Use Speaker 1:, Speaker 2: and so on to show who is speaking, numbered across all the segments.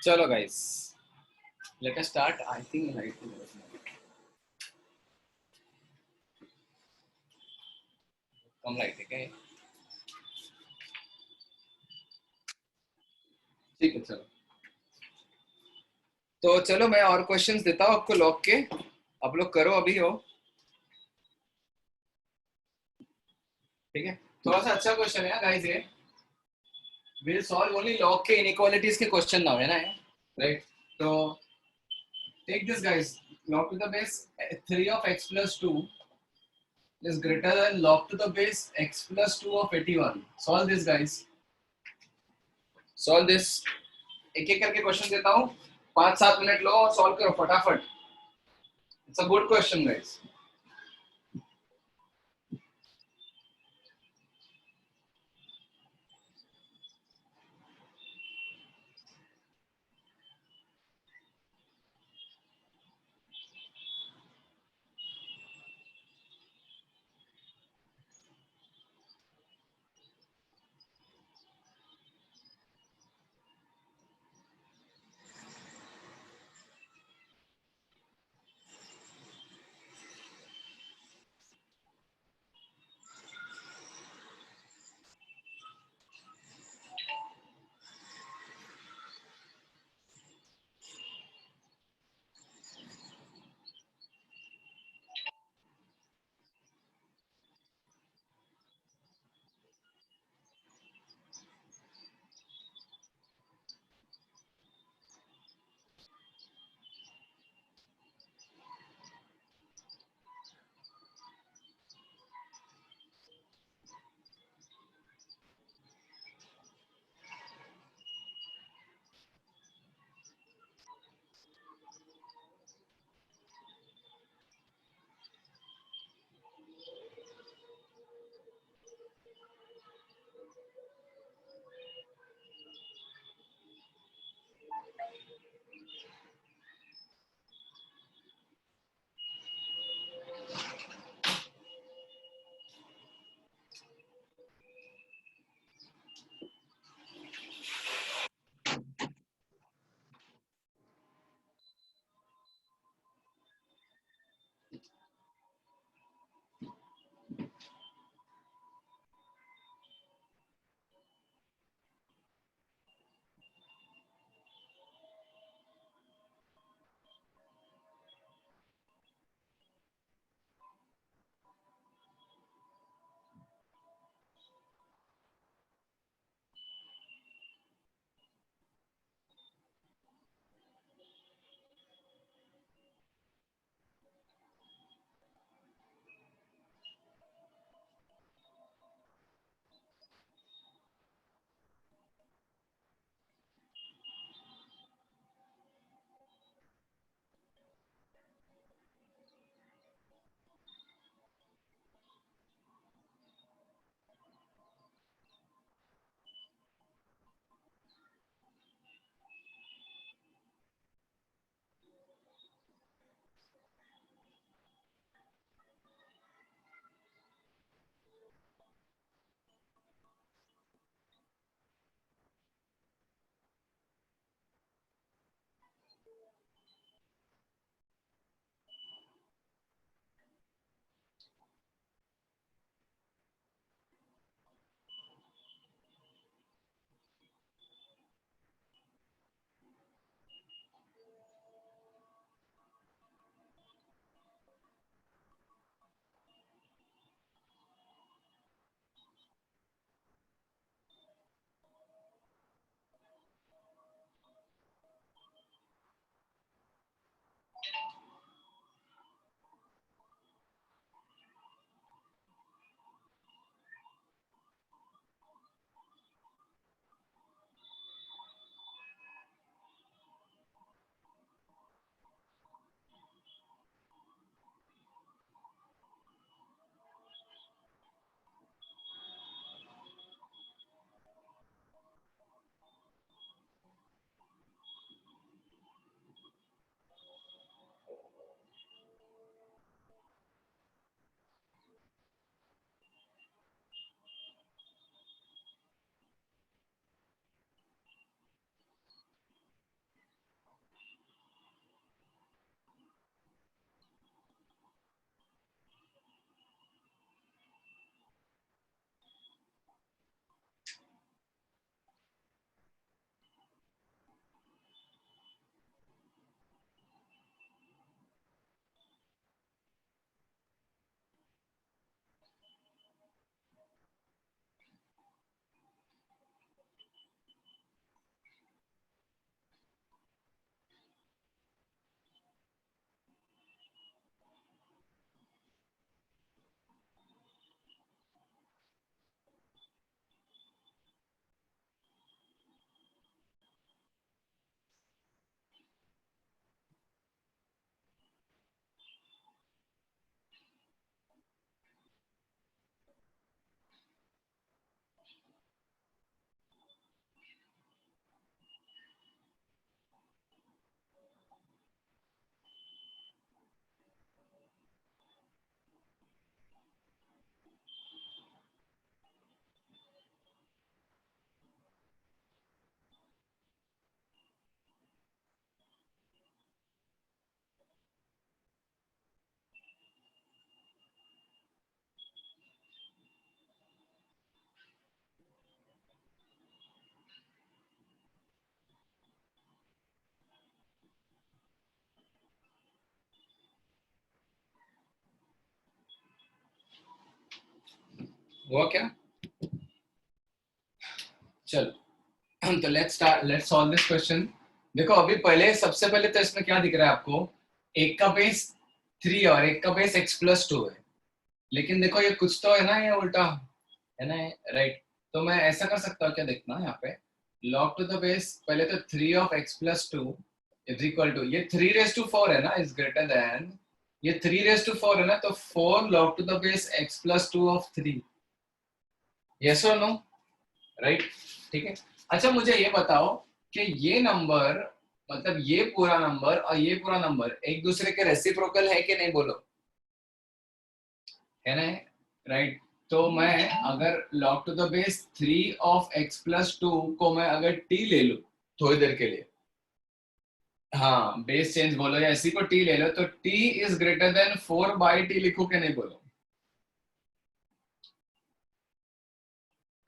Speaker 1: चलो guys, let us start. I think light come light है क्या? ठीक है चलो. तो चलो मैं और क्वेश्चंस देता हूँ आपको लॉग के. आप लोग करो अभी हो. ठीक है. थोड़ा सा अच्छा क्वेश्चन है गाइस ये. विल सॉल्व ओनली लॉग के इनइक्वालिटीज के क्वेश्चन ना है ना, राइट? तो take this guys. log to the base 3 of x plus 2 is greater than log to the base x plus 2 of 81. Solve this guys. Solve this. एक एक करके question देता हूँ. 5-7 मिनट लो और सॉल्व करो फटाफट. It's a good question guys. हुआ क्या? चलो तो लेट्स सॉल्व दिस क्वेश्चन। देखो अभी पहले सबसे पहले तो इसमें क्या दिख रहा है आपको, एक का बेस 3 और एक का बेस x+2 है, लेकिन देखो ये कुछ तो है ना, ये उल्टा है ना, राइट। तो मैं ऐसा कर सकता हूँ क्या, देखना यहाँ पे log टू द बेस पहले तो 3 of x+2 is equal to, ये 3⁴ है ना, इज ग्रेटर देन, ये 3⁴ है ना, तो 4 log to the base x+2 of 3, yes और नो, राइट, ठीक है। अच्छा मुझे ये बताओ कि ये नंबर, मतलब ये पूरा नंबर और ये पूरा नंबर एक दूसरे के रेसिप्रोकल है कि नहीं, बोलो, है ना, राइट। तो मैं अगर log to the base 3 of x+2 को मैं अगर t ले लूं थोड़ी देर के लिए, हाँ बेस चेंज बोलो या इसी को t ले लो, तो t is greater then 4/t लिखो कि नहीं, बोलो,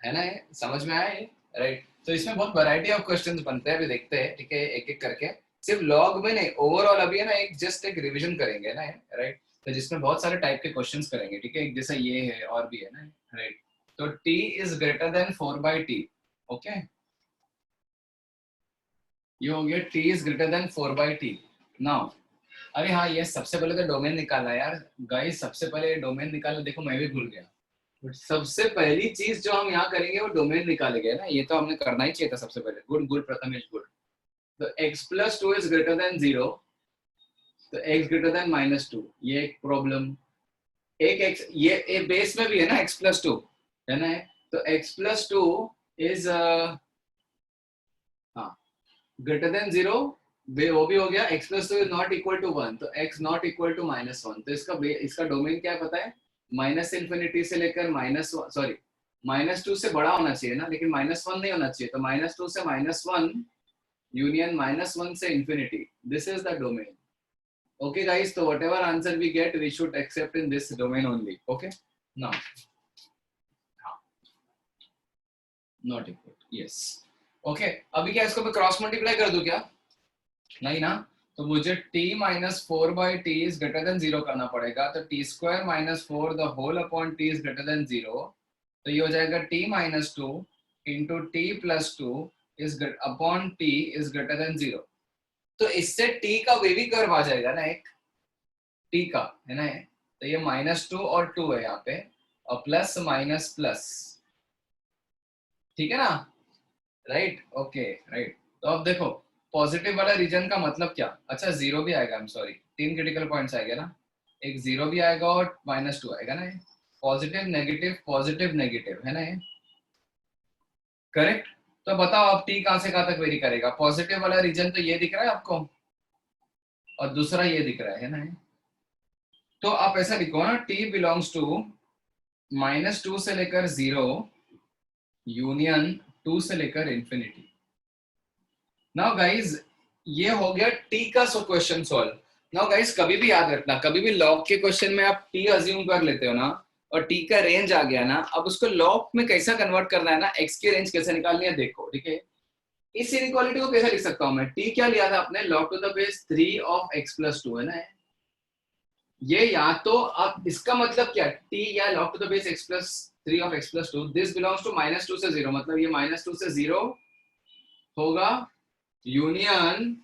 Speaker 1: है ना, ये समझ में आया ये, राइट। तो इसमें बहुत वैरायटी ऑफ क्वेश्चंस बनते हैं, अभी देखते हैं, ठीक है, एक एक करके, सिर्फ लॉग में नहीं, ओवरऑल अभी है ना, एक जस्ट एक रिवीजन करेंगे ना, राइट। तो जिसमें बहुत सारे टाइप के क्वेश्चंस करेंगे, ठीक है, एक जैसा ये है और भी है ना, राइट। तो t is greater then 4/t, okay, ये हो गया t is greater then 4/t। Now अरे हाँ, ये सबसे पहले तो डोमेन निकालना यार, गाइस सबसे पहले डोमेन निकालना, देखो मैं भी भूल गया, सबसे पहली चीज जो हम यहाँ करेंगे वो डोमेन निकालेंगे ना, ये तो हमने करना ही चाहिए था सबसे पहले, गुड गुड प्रथमेश गुड। तो x+2 इज ग्रेटर देन 0, तो x ग्रेटर देन -2, ये एक प्रॉब्लम, एक x ये बेस में भी है ना x+2, है ना, तो x+2 इज हाँ ग्रेटर देन 0, वो भी हो गया, x+2 is not equal to 1, तो x नॉट इक्वल टू -1, तो इसका डोमेन क्या है पता है, -∞ से लेकर -2 से बड़ा होना चाहिए ना, लेकिन -1 नहीं होना चाहिए, तो -2 से -1 यूनियन -1 से infinity, this is the domain, okay guys. तो whatever answer we get we should accept in this domain only, okay, now not equal, yes, okay. अभी क्या इसको मैं क्रॉस मल्टीप्लाई कर दूं क्या, नहीं ना, तो मुझे t -4/t is greater than 0 करना पड़ेगा, तो t² - 4 the whole upon t is greater than 0, तो ये हो जाएगा t -2 into t+2 is upon t is greater than 0, तो इससे t का वेवी कर्व आ जाएगा ना, एक t का, है ना, तो ये -2 और 2 है यहाँ पे, और प्लस माइनस प्लस, ठीक है ना, राइट, ओके, राइट। तो अब देखो पॉजिटिव वाला रीजन का मतलब क्या, अच्छा जीरो भी आएगा, I am sorry, 3 critical points आएगा ना, एक जीरो भी आएगा और -2 आएगा ना, पॉजिटिव नेगेटिव है ना, ये करेक्ट। तो बताओ अब t कहां से कहां तक वेरी करेगा, पॉजिटिव वाला रीजन तो ये दिख रहा है आपको, और दूसरा ये दिख रहा है ना, तो आप ऐसा लिखो ना, t बिलोंग्स टू -2 से लेकर 0 यूनियन 2 से लेकर इंफिनिटी। नाउ गाइज ये हो गया t का क्वेश्चन सॉल्व। नाउ गाइज कभी भी याद रखना, कभी भी लॉग के क्वेश्चन में आप t अज्यूम कर लेते हो ना, और t का रेंज आ गया ना, अब उसको लॉग में कैसा कन्वर्ट करना है ना, x की रेंज कैसे निकालनी है देखो, ठीक है। इस इनइक्वालिटी को कैसे लिख सकता हूं मैं, t क्या लिया था आपने, log to the base 3 of x+2 है ना, ये या तो अब इसका मतलब क्या, t या log to the base x+3 of x+2, this belongs to -2 से 0, मतलब ये -2 से 0 होगा union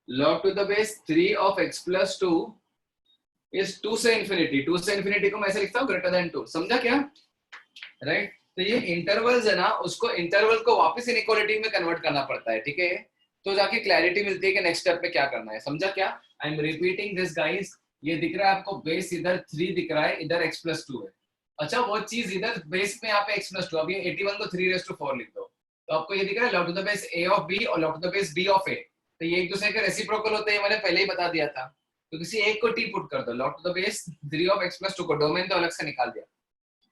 Speaker 1: log to the base 3 of x+2 is 2 से इंफिनिटी, 2 से इंफिनिटी को मैं ऐसे लिखता हूं ग्रेटर देन 2, समझा क्या, राइट। तो ये इंटरवल्स है ना, उसको इंटरवल को वापस इनइक्वालिटी में कन्वर्ट करना पड़ता है, ठीक है, तो जाके क्लैरिटी मिलती है कि नेक्स्ट स्टेप पे क्या करना है, समझा क्या। आई एम रिपीटिंग दिस गाइस, ये दिख रहा है आपको, बेस इधर 3 दिख रहा है, इधर x+2 है, अच्छा वो चीज इधर बेस में यहाँ पे x+2, अब ये 81 को 3⁴ लिख दो, तो आपको ये दिख रहा है log to the base a of b और log to the base b of a, तो ये एक दूसरे के रेसिप्रोकल होते हैं, मैंने पहले ही बता दिया था, तो किसी एक को t पुट कर दो, log to the base 3 of x+2 को, डोमेन तो अलग से निकाल दिया,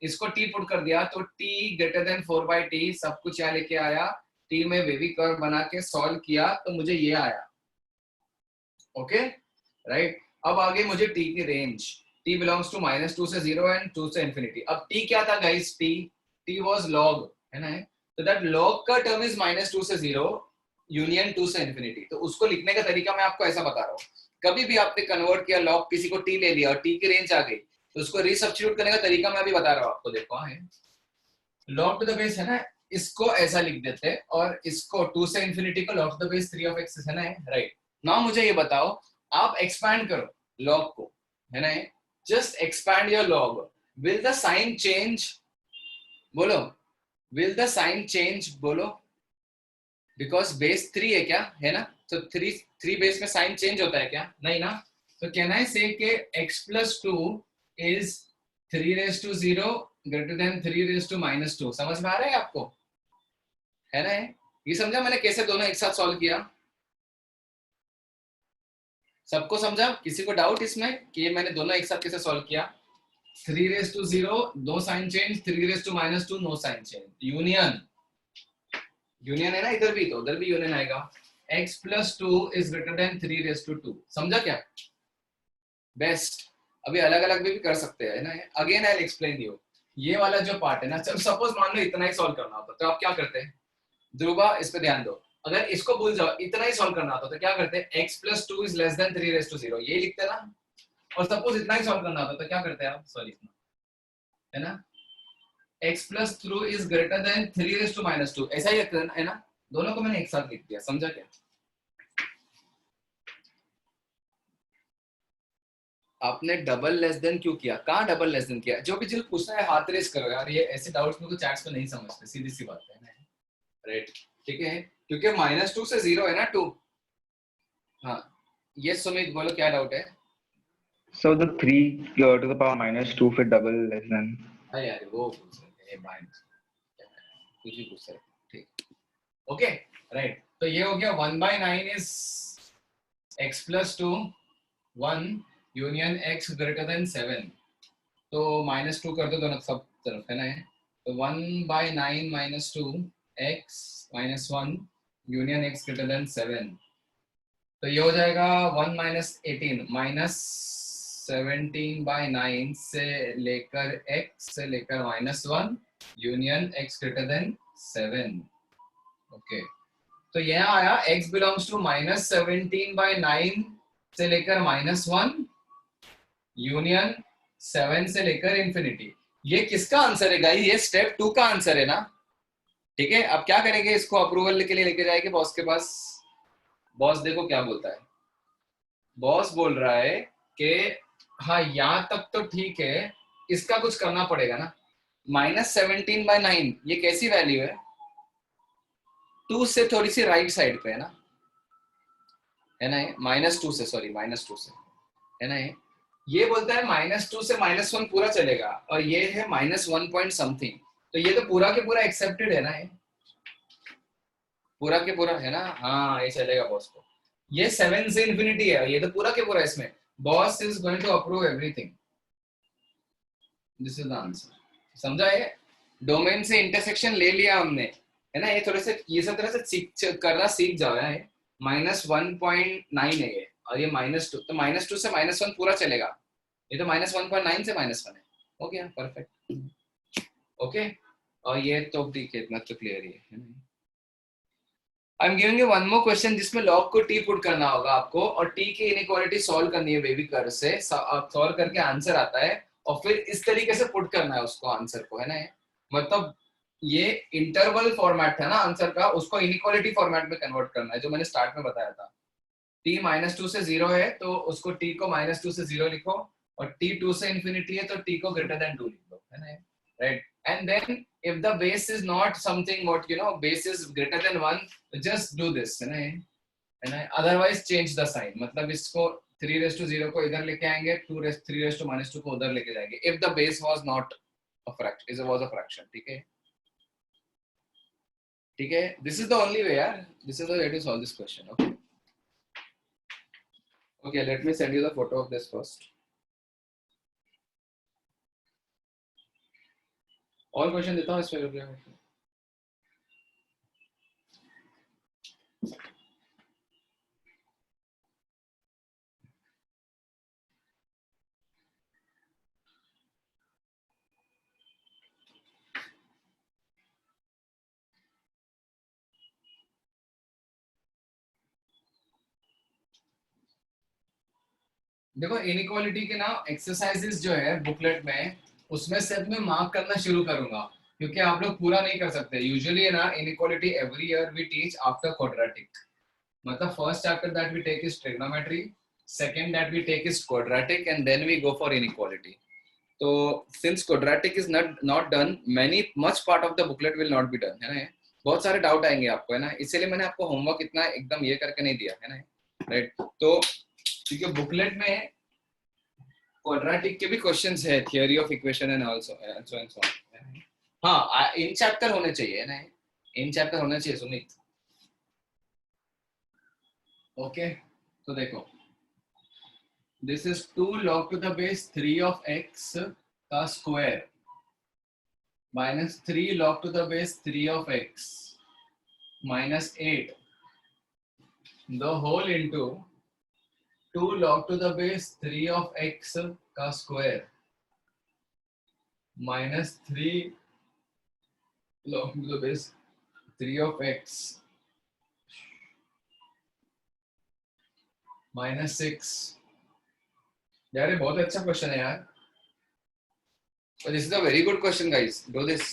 Speaker 1: इसको t पुट कर दिया, तो t ग्रेटर देन 4/t, सब कुछ यहाँ लेके आया, t में वेवी कर्व बना के सॉल्व किया, तो मुझे ये आया, ओके, राइट। अब आगे मुझे t की रेंज, t बिलोंग्स टू -2 से 0 एंड 2 से इंफिनिटी, अब t क्या था गाइस, t वाज log, है ना, तो दैट log का टर्म इज -2 से 0 यूनियन 2 से इंफिनिटी, तो उसको लिखने का तरीका मैं आपको ऐसा बता रहा हूँ, कभी भी आपने कन्वर्ट किया log, किसी को t ले लिया और t की रेंज आ गई, तो उसको रीसब्स्टिट्यूट करने का तरीका मैं अभी बता रहा हूँ आपको, देखो है log टू द बेस है ना, इसको ऐसा लिख देते हैं और इसको 2 से इंफिनिटी को log to the base 3 of x है ना, राइट। नाउ मुझे ये बताओ, आप एक्सपैंड करो log को, है ना, just expand your log, will the sign change, बोलो, विल द साइन चेंज, बोलो, बिकॉज बेस 3 है क्या, है ना, तो 3 बेस में साइन चेंज होता है क्या, नहीं ना। तो कैन आई से कि x plus 2 is 3 raise to 0 greater than 3 raise to minus 2, समझ में आ रहा है आपको, है ना, ये समझा मैंने कैसे दोनों एक साथ सॉल्व किया, सबको समझा, किसी को डाउट इसमें कि ये मैंने दोनों एक साथ कैसे सॉल्व किया। 3 raise to 0 no sign change, 3 raise to minus 2 no sign change, union, union है ना, इधर भी तो उधर भी यूनियन आएगा। x plus 2 is greater than 3 raise to 2, समझा क्या, बेस्ट। अभी अलग अलग भी कर सकते हैं ना, अगेन आई एक्सप्लेन यू, ये वाला जो पार्ट है ना, सपोज मान लो इतना ही सॉल्व करना होता तो आप क्या करते हैं, ध्रुवा इस पे ध्यान दो, अगर इसको भूल जाओ, इतना ही सॉल्व करना होता तो क्या करते हैं, x plus 2 is less than 3 raise to 0, ये लिखते ना, और सपोज इतना ही सॉल्व करना होता तो क्या करते हैं आप, सॉरी, है ना, x plus 2 is greater than 3 raise to minus 2, ऐसा ही है ना, दोनों को मैंने एक साथ लिख दिया, समझा क्या। आपने डबल लेस देन क्यों किया, कहाँ डबल लेस देन किया, जो भी चीज पूछना है हाथ रेस करो यार, ये ऐसे डाउट्स में तो चैट्स में नहीं समझते, सीधी सी बात है ना, राइट, ठीक है, क्योंकि माइनस 2 से 0 है ना 2, हाँ, ये सुमित बोलो क्या डाउट है।
Speaker 2: So the 3 to the power minus 2 फिर double less than.
Speaker 1: अरे यार वो पूछ रहे थे माइनस, कुछ भी पूछ रहे थे, ठीक, ओके, राइट, तो ये हो गया 1/9 is x plus 2 1 union x greater then 7, तो -2 कर दो दोनों सब तरफ, है ना, तो 1/9 minus 2 x minus 1 union x greater then 7, तो ये हो जाएगा 1 माइनस 18 माइनस 17/9 से लेकर x से लेकर -1 union x greater then 7, okay, तो यहाँ आया x बिलोंग्स टू -17/9 से लेकर -1 यूनियन 7 से लेकर इंफिनिटी, ये किसका आंसर है गाइस, ये स्टेप 2 का आंसर है ना, ठीक है। अब क्या करेंगे, इसको अप्रूवल के लिए लेके जाएंगे बॉस के पास, बॉस देखो क्या बोलता है, बॉस बोल रहा है कि हाँ यहाँ तक तो ठीक है, इसका कुछ करना पड़ेगा ना, -17/9 ये कैसी वैल्यू है, 2 से थोड़ी सी राइट साइड पे है ना, -2 से, सॉरी -2 से, है ना, ये बोलता है -2 से -1 पूरा चलेगा, और ये है -1 पॉइंट समथिंग, तो ये तो पूरा के पूरा एक्सेप्टेड है ना, ये पूरा के पूरा है ना, हाँ ये चलेगा बॉस को, ये 7 से इंफिनिटी है, ये तो पूरा के पूरा, इसमें boss is going to approve everything, this is the answer, समझा, ये डोमेन से इंटरसेक्शन ले लिया हमने, है ना, ये थोड़े से ये सब तरह से करना सीख जाओ यार, -1.9 है ये, और ये -2, तो -2 से -1 पूरा चलेगा, ये तो -1.9 से -1 है, हो गया परफेक्ट, ओके, और ये तो ठीक है, इतना तो क्लियर ही है ना। I am giving you one more question जिसमें लॉग को टी पुट करना होगा आपको, और टी की इनइक्वालिटी सॉल्व करनी है बेबी कर्व से, सॉल्व करके आंसर आता है, और फिर इस तरीके से पुट करना है उसको आंसर को, है ना, मतलब ये इंटरवल फॉर्मेट था ना आंसर का, उसको इनइक्वालिटी फॉर्मेट में कन्वर्ट करना है, जो मैंने स्टार्ट में बताया था, t -2 से 0 है तो उसको t को -2 से 0 लिखो, और t 2 से इंफिनिटी है तो t को ग्रेटर देन 2 लिख दो, है ना, right, and then if the base is not something what base is greater than 1, just do this, है ना, otherwise change the sign, मतलब इसको 3 raised to 0 को इधर लेके आएंगे, 3 raised to -2 को उधर लेके जाएंगे, if the base was not a fraction, was a fraction, ठीक है, ठीक है, this is the only way यार, this is the way to solve this question, okay, okay, let me send you the photo of this first, और question देता हूँ इसमें, देखो इनइक्वालिटी के ना एक्सरसाइजेस जो है बुकलेट में, उसमें सिर्फ मैं मार्क करना शुरू करूंगा, क्योंकि आप लोग पूरा नहीं कर सकते। यूजुअली है ना inequality every year we teach after quadratic, मतलब first chapter that we take is trigonometry, second that we take is quadratic, and then we go for inequality. तो since quadratic is not done, many much part of the booklet will not be done, है ना। बहुत सारे doubt आएंगे आपको, है ना, इसीलिए मैंने आपको होमवर्क इतना एकदम ये करके नहीं दिया, है ना, राइट। तो क्योंकि बुकलेट में क्वाड्रेटिक के भी क्वेश्चंस है, theory of equation and also so and so. हाँ, इन चैप्टर होने चाहिए ना, इन चैप्टर होने चाहिए सुमित। ओके, तो देखो, this is 2 log to the base 3 of x का square minus 3 log to the base 3 of x minus 8 the whole into 2 log to the base 3 of x का square minus 3 log to the base 3 of x minus 6। यार ये बहुत अच्छा question है यार, this is a very good question guys, do this.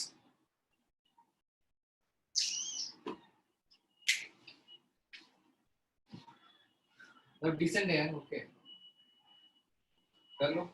Speaker 1: मतलब decent है यार, ओके कर लो।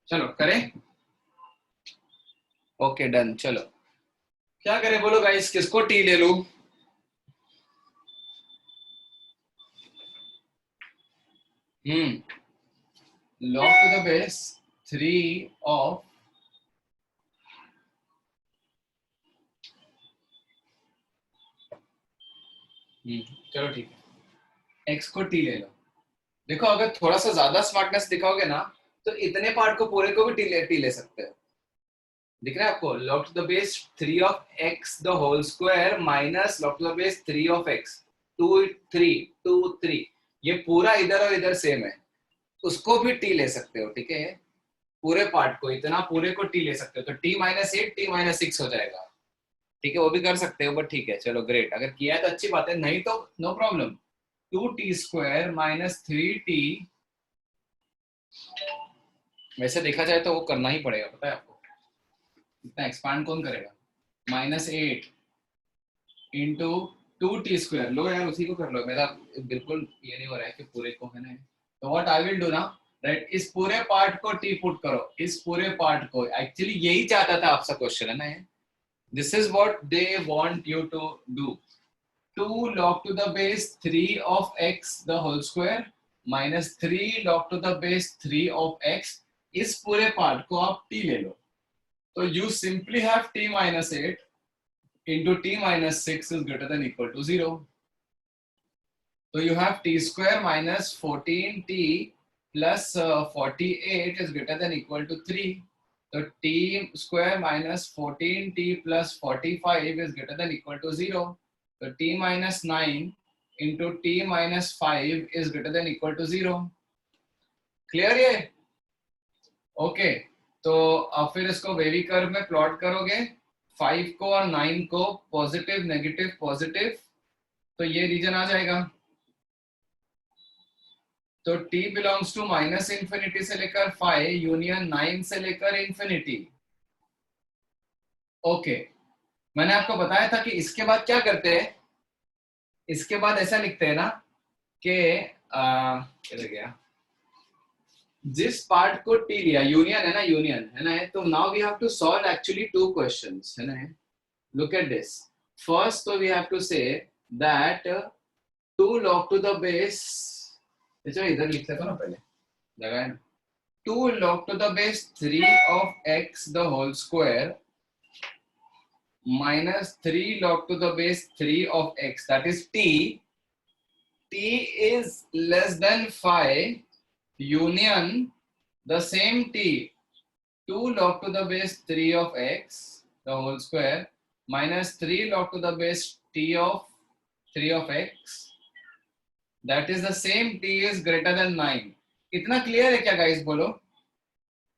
Speaker 1: चलो करें, ओके डन। चलो क्या करें बोलो गाइस, किसको टी ले लूं? log to the base 3 of चलो ठीक है, x को t ले लो। देखो अगर थोड़ा सा ज्यादा स्मार्टनेस दिखाओगे ना तो इतने पार्ट को पूरे को भी टी ले सकते हो। दिख रहा है आपको? log to the base 3 of x the whole square minus log to the base 3 of x 2 3 2 3, ये पूरा इधर और इधर सेम है, उसको भी टी ले सकते हो। ठीक है, पूरे पार्ट को, इतना पूरे को टी ले सकते हो, तो t माइनस 8 t माइनस 6 हो जाएगा। ठीक है, वो भी कर सकते हो, बट ठीक है चलो ग्रेट, अगर किया है तो अच्छी बात है, नहीं तो no problem. 2t square minus 3t, वैसे देखा जाए तो वो करना ही पड़ेगा, पता है आपको, इतना एक्सपांड कौन करेगा। माइनस 8 इंटू 2t स्क्वायर, लो यार उसी को कर लो, मेरा बिल्कुल ये नहीं हो रहा है कि पूरे को है ना। तो व्हाट आई विल डू ना, राइट, इस पूरे पार्ट को टी पुट करो, इस पूरे पार्ट को, एक्चुअली यही चाहता था आपसे क्वेश्चन है ना। This is what they want you to do. 2 log to the base 3 of x the whole square minus 3 log to the base 3 of x, इस पूरे पार्ट को आप t ले लो, तो you simply have t minus 8 into t minus 6 is greater than equal to 0. So you have t square minus 14t plus 48 is greater than equal to 3. So t square minus 14t plus 45 is greater than equal to 0. So t minus 9 into t minus 5 is greater than equal to 0. Clear ये? Okay, तो अब फिर इसको wavy curve में plot करोगे, 5 को और 9 को, पॉजिटिव नेगेटिव पॉजिटिव, तो ये रीजन आ जाएगा। तो t belongs to minus infinity से लेकर 5 यूनियन 9 से लेकर इंफिनिटी। ओके, मैंने आपको बताया था कि इसके बाद क्या करते हैं, इसके बाद ऐसा लिखते हैं ना कि किधर गया, जिस पार्ट को टी लिया, यूनियन है ना, यूनियन है ना, तो now we have to solve actually two questions है ना। लुक एट दिस, फर्स्ट तो we have to say that 2 log to the base, अच्छा इधर लिख लेता ना पहले, लगाया ना, 2 log to the base 3 of x the whole square minus 3 log to the base 3 of x, that is t is less than 5 union the same t, 2 log to the base 3 of x the whole square minus 3 log to the base t of 3 of x, that is the same t is greater than 9. इतना clear है क्या guys? बोलो,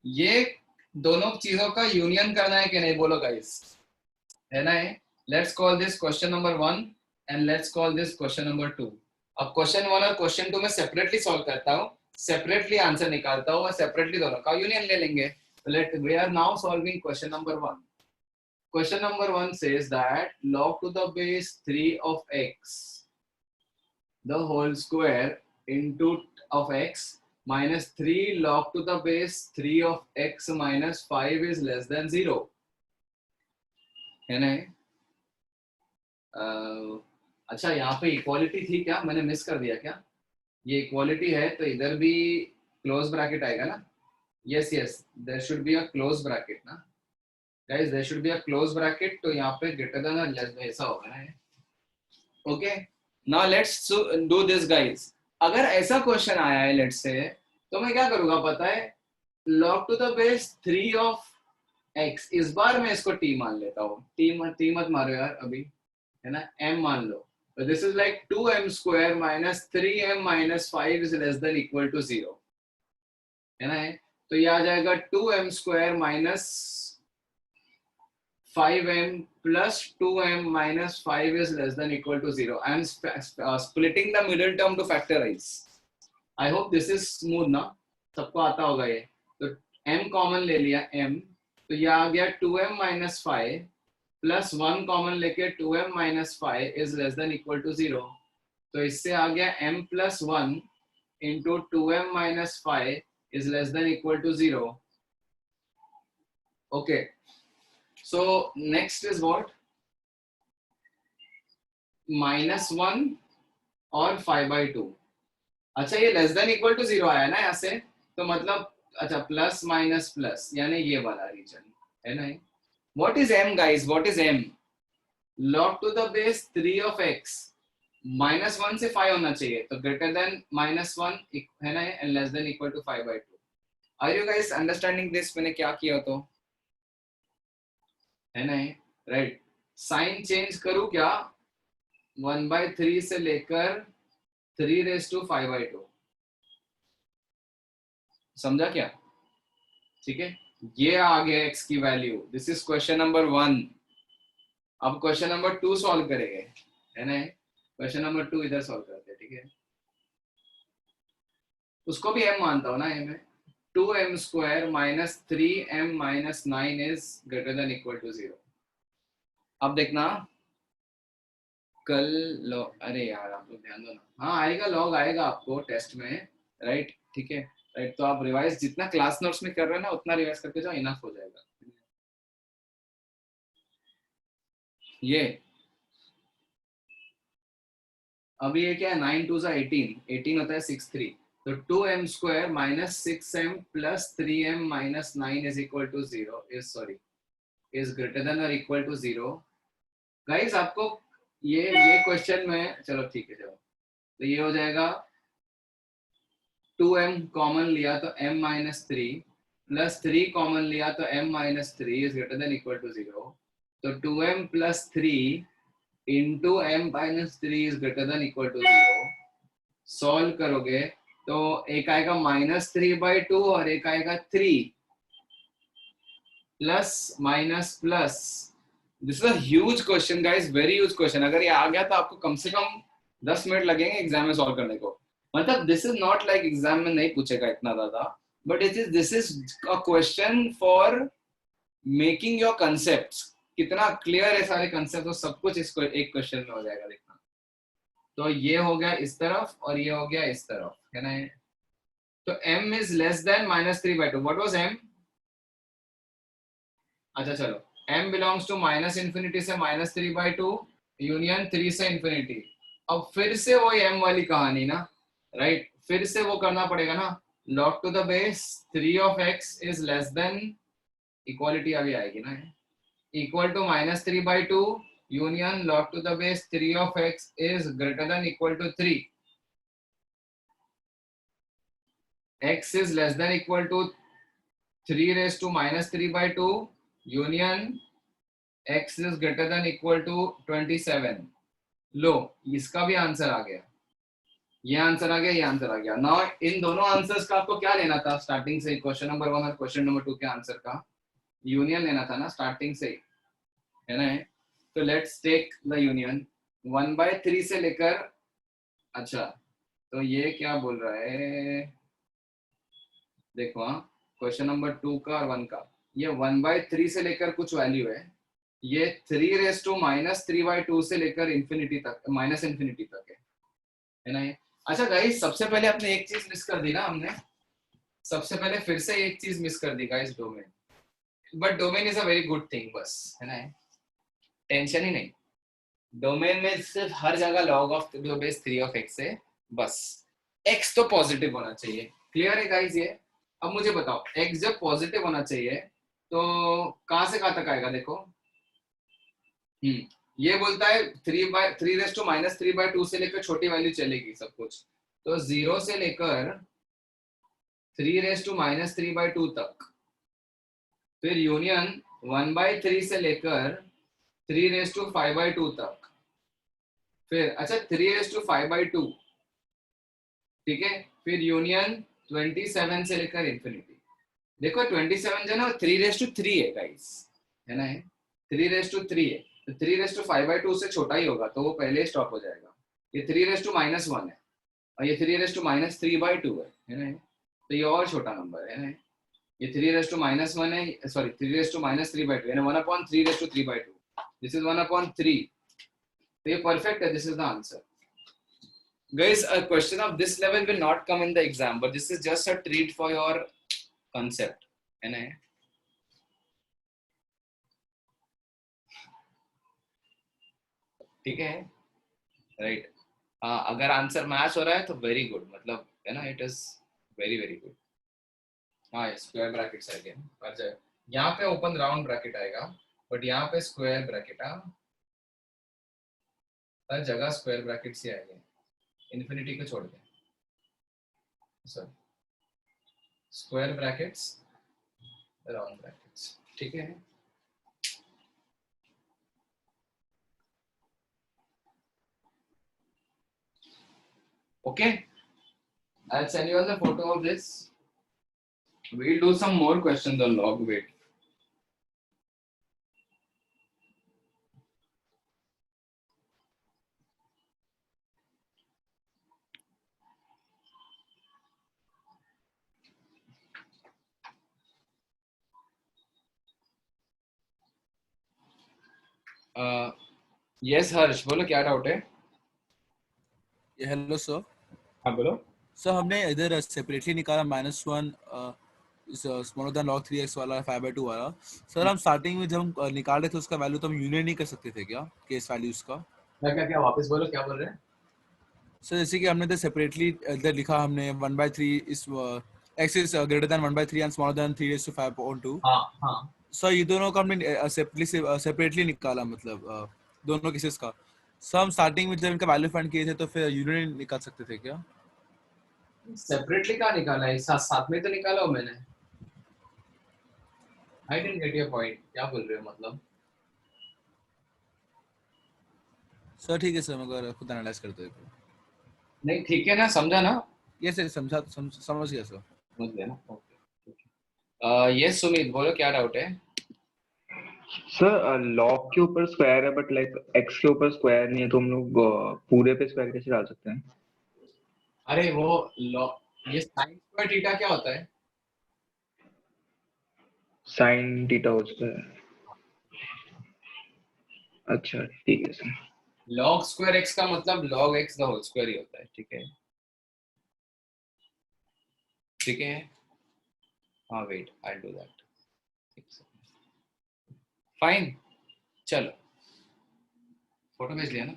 Speaker 1: ये दोनों चीजों का union करना है कि नहीं, बोलो गाइस, है ना। Let's call this question number 1 and let's call this question number 2। अब क्वेश्चन 1 और क्वेश्चन 2 में सेपरेटली सॉल्व करता हूँ, सेपरेटली आंसर निकालता हूँ और सेपरेटली दोनों का यूनियन ले लेंगे। Let we are now solving question number 1। Question number 1 says that log to the base 3 of x the whole square into of x minus 3 log to the base 3 of x minus 5 is less than 0, है ना। अच्छा, यहाँ पे equality थी क्या, मैंने miss कर दिया क्या? ये इक्वालिटी है तो इधर भी क्लोज ब्रैकेट आएगा ना। Yes yes, there should be a close bracket ना guys, there should be a close bracket, तो यहाँ पे ग्रेटर देन और लेस देन ऐसा होगा ना। Okay, now let's do this guys. अगर ऐसा क्वेश्चन आया है लेट्स से, तो मैं क्या करूंगा पता है, log to the base 3 of x, इस बार मैं इसको t मान लेता हूँ, t मत मारो यार अभी, है ना, m मान लो। So this is like 2m square minus 3m minus 5 is less than equal to 0, है ना। तो ये आ जाएगा 2m square minus 5m plus 2m minus 5 is less than equal to 0. I am splitting the middle term to factorize. I hope this is smooth ना, सबको आता होगा ये। तो m कॉमन ले लिया m, तो ये आ गया 2m minus 5 प्लस 1 कॉमन लेके 2m minus 5 is less than equal to 0, तो इससे आ गया m plus 1 into 2m minus 5 is less than equal to 0, Okay. So next is what? -1 और 5/2. अच्छा ये लेस देन इक्वल टू 0 आया ना यहाँ से, तो मतलब अच्छा प्लस माइनस प्लस यानी ये वाला रीजन है ना. What is m guys? What is m? log to the base 3 of x. -1 से 5 होना चाहिए, तो ग्रेटर देन -1 है ना, and less than equal to 5/2. Are you guys understanding this? मैंने क्या किया तो है ना, राइट. साइन चेंज करूं क्या? 1/3 से लेकर 3⁵/2. समझा क्या? ठीक है, ये आ गया x की value. This is question number 1. अब क्वेश्चन नंबर 2 सॉल्व करेंगे, है ना. क्वेश्चन नंबर 2 इधर सॉल्व करते हैं, ठीक है. उसको भी m मानता हूं ना, m है. 2m² - 3m - 9 is greater than equal to 0. अब देखना कल लॉग, अरे यार आप लोग ध्यान दो ना. हाँ आएगा, लॉग आएगा आपको टेस्ट में, राइट. ठीक है, राइट. तो आप रिवाइज जितना क्लास नोट्स में कर रहे हैं ना उतना रिवाइज करके जाओ, इनफ हो जाएगा. ये अभी ये क्या है, 9 2 18, 18 होता है 6 3. तो 2m² - 6m + 3m - 9 is equal to 0 is greater than और इक्वल टू 0. गाइस आपको ये क्वेश्चन में, चलो ठीक है, चलो तो ये हो जाएगा 2m कॉमन लिया तो m - 3 + 3 कॉमन लिया तो m - 3 is greater than equal to 0. तो 2m + 3 into m - 3 is greater than equal to 0. Solve करोगे तो एक आएगा -3/2 और एक आएगा 3 plus minus plus. This is a huge question guys, very huge question. अगर ये आ गया तो आपको कम से कम 10 मिनट लगेंगे एग्जाम में सॉल्व करने को. मतलब this is not like exam में नहीं पूछेगा इतना ज्यादा, but this is a question for making your concepts. कितना क्लियर है सारे कंसेप्ट, तो सब कुछ इसको एक क्वेश्चन में हो जाएगा. देखना, तो ये हो गया इस तरफ और ये हो गया इस तरफ, है ना. तो m is less then -3/2. What was m? अच्छा चलो, m बिलोंग्स टू -∞ से -3/2 यूनियन 3 से इंफिनिटी. अब फिर से वो m वाली कहानी ना, राइट. फिर से वो करना पड़ेगा ना. log to the base 3 of x is less than, equality अभी आएगी ना, equal to -3/2 union log to the base 3 of x is greater than equal to 3. x is less than equal to 3⁻³ union x is greater than equal to 27. लो, इसका भी answer आ गया. ये answer आ गया, ये answer आ गया. नाउ इन दोनों answers का आपको क्या लेना था स्टार्टिंग से? क्वेश्चन नंबर 1 और क्वेश्चन नंबर 2 के आंसर का यूनियन लेना था ना स्टार्टिंग से, है ना. तो लेट्स टेक द यूनियन 1/3 से लेकर, अच्छा तो ये क्या बोल रहा है देखो. हाँ, क्वेश्चन नंबर 2 का और 1 का, ये 1/3 से लेकर कुछ वैल्यू है, ये 3⁻³ से लेकर इंफिनिटी तक, -∞ तक है ना. अच्छा गाइस, सबसे पहले आपने एक चीज मिस कर दी ना, हमने सबसे पहले फिर से एक चीज मिस कर दी guys, domain. But domain is a very good thing, बस है ना, टेंशन ही नहीं. डोमेन में सिर्फ हर जगह log of the base 3 of x है, बस x तो पॉजिटिव होना चाहिए. क्लियर है गाइस ये? अब मुझे बताओ, x जब पॉजिटिव होना चाहिए तो कहां से कहां तक आएगा? देखो, ये बोलता है 3⁻³ से लेकर छोटी वैल्यू चलेगी सब कुछ, तो 0 से लेकर 3⁻³ तक, फिर यूनियन 1/3 से लेकर 3⁵/2 तक, फिर अच्छा 3⁵/2, ठीक है, फिर यूनियन 27 से लेकर इंफिनिटी. देखो 27 जो है ना 3⁵3 है गाइस, है ना, 3⁵3 है. तो 3⁵5/2 से छोटा ही होगा, तो वो पहले स्टॉप हो जाएगा. ये 3⁻1 है और ये 3⁻3/2 है ना. तो ये और छोटा नंबर है ना, ये 3⁻1 है, सॉरी 3⁻3/2 यानी 1/3/3/2. This is 1/3. तो ये परफेक्ट है. This is the answer. Guys, a question of this level will not come in the exam, but this is just a treat for your concept, है ना. ठीक है, राइट। अगर आंसर मैच हो रहा है तो वेरी गुड, मतलब है ना, it is very very good. हाँ, स्क्वायर ब्रैकेट्स आएंगे पर यहाँ पे ओपन राउंड ब्रैकेट आएगा, बट यहाँ पे स्क्वायर ब्रैकेट, हर जगह स्क्वायर ब्रैकेट्स ही आएंगे, इन्फिनिटी को छोड़ के। Sir, square brackets, round brackets, ठीक है। Okay, I'll send you all the photo of this. We'll do some more questions on log weight. Yes, हर्ष, बोलो क्या डाउट है?
Speaker 3: Hello sir.
Speaker 1: हाँ बोलो।
Speaker 3: सर हमने इधर सेपरेटली निकाला -1 स्मॉलर देन log 3x वाला 5/2 वाला। सर हम स्टार्टिंग में जब हम निकाल रहे थे उसका वैल्यू तो हम यूनियन नहीं कर सकते थे क्या, केस वैल्यूज का?
Speaker 1: क्या क्या क्या वापस बोलो, क्या बोल रहे हैं?
Speaker 3: सर जैसे कि हमने इधर सेपरेटली इधर लिखा हमने 1/3 इस x is greater then 1/3 and smaller than 3^5/2।
Speaker 1: हाँ हाँ।
Speaker 3: सर ये दोनों का हमने सेपरेटली निकाला, मतलब दोनों केसेस का। सर हम स्टार्टिंग में जब इनका वैल्यू फाइंड किए थे तो फिर यूनियन निकाल सकते थे क्या?
Speaker 1: सेपरेटली कहाँ निकाला है? साथ साथ में तो निकाला हो मैंने। I didn't get your point, क्या बोल रहे हो मतलब?
Speaker 3: सर ठीक है सर, मगर खुद एनालाइज करते हैं।
Speaker 1: नहीं ठीक है ना, समझा ना?
Speaker 3: ये सर समझ गया सर।
Speaker 1: समझ गया ना, ओके। यस सुमित, बोलो क्या डाउट है?
Speaker 2: सर लॉग के ऊपर स्क्वायर है बट लाइक एक्स के ऊपर स्क्वायर नहीं है, तो हम लोग पूरे पे स्क्वायर कैसे डाल सकते हैं?
Speaker 1: अरे वो ये साइन स्क्वायर थीटा क्या होता है?
Speaker 2: साइन थीटा हो स्क्वायर। अच्छा ठीक है सर।
Speaker 1: लॉग स्क्वायर एक्स का मतलब लॉग एक्स का होल स्क्वायर ही होता है, ठीक है? ठीक है, हाँ wait, I do that. Fine, चलो फोटो भेज लिया ना?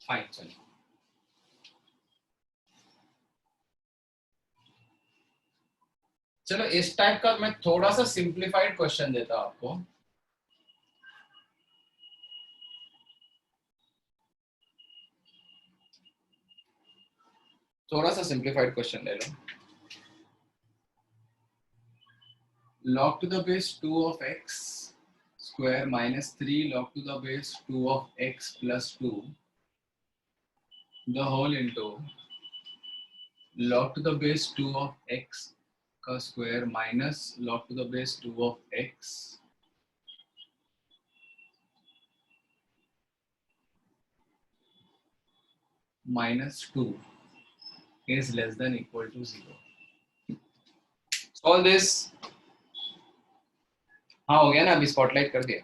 Speaker 1: फाइन, चलो। चलो इस टाइप का मैं थोड़ा सा सिंप्लीफाइड क्वेश्चन देता हूं आपको। थोड़ा सा सिंप्लीफाइड क्वेश्चन ले लो। log to the base 2 of x square minus 3 log to the base 2 of x plus 2 the whole into log to the base 2 of x का square minus log to the base 2 of x minus 2 is less than equal to 0. Solve this. हाँ हो गया ना, अभी spotlight कर दिया।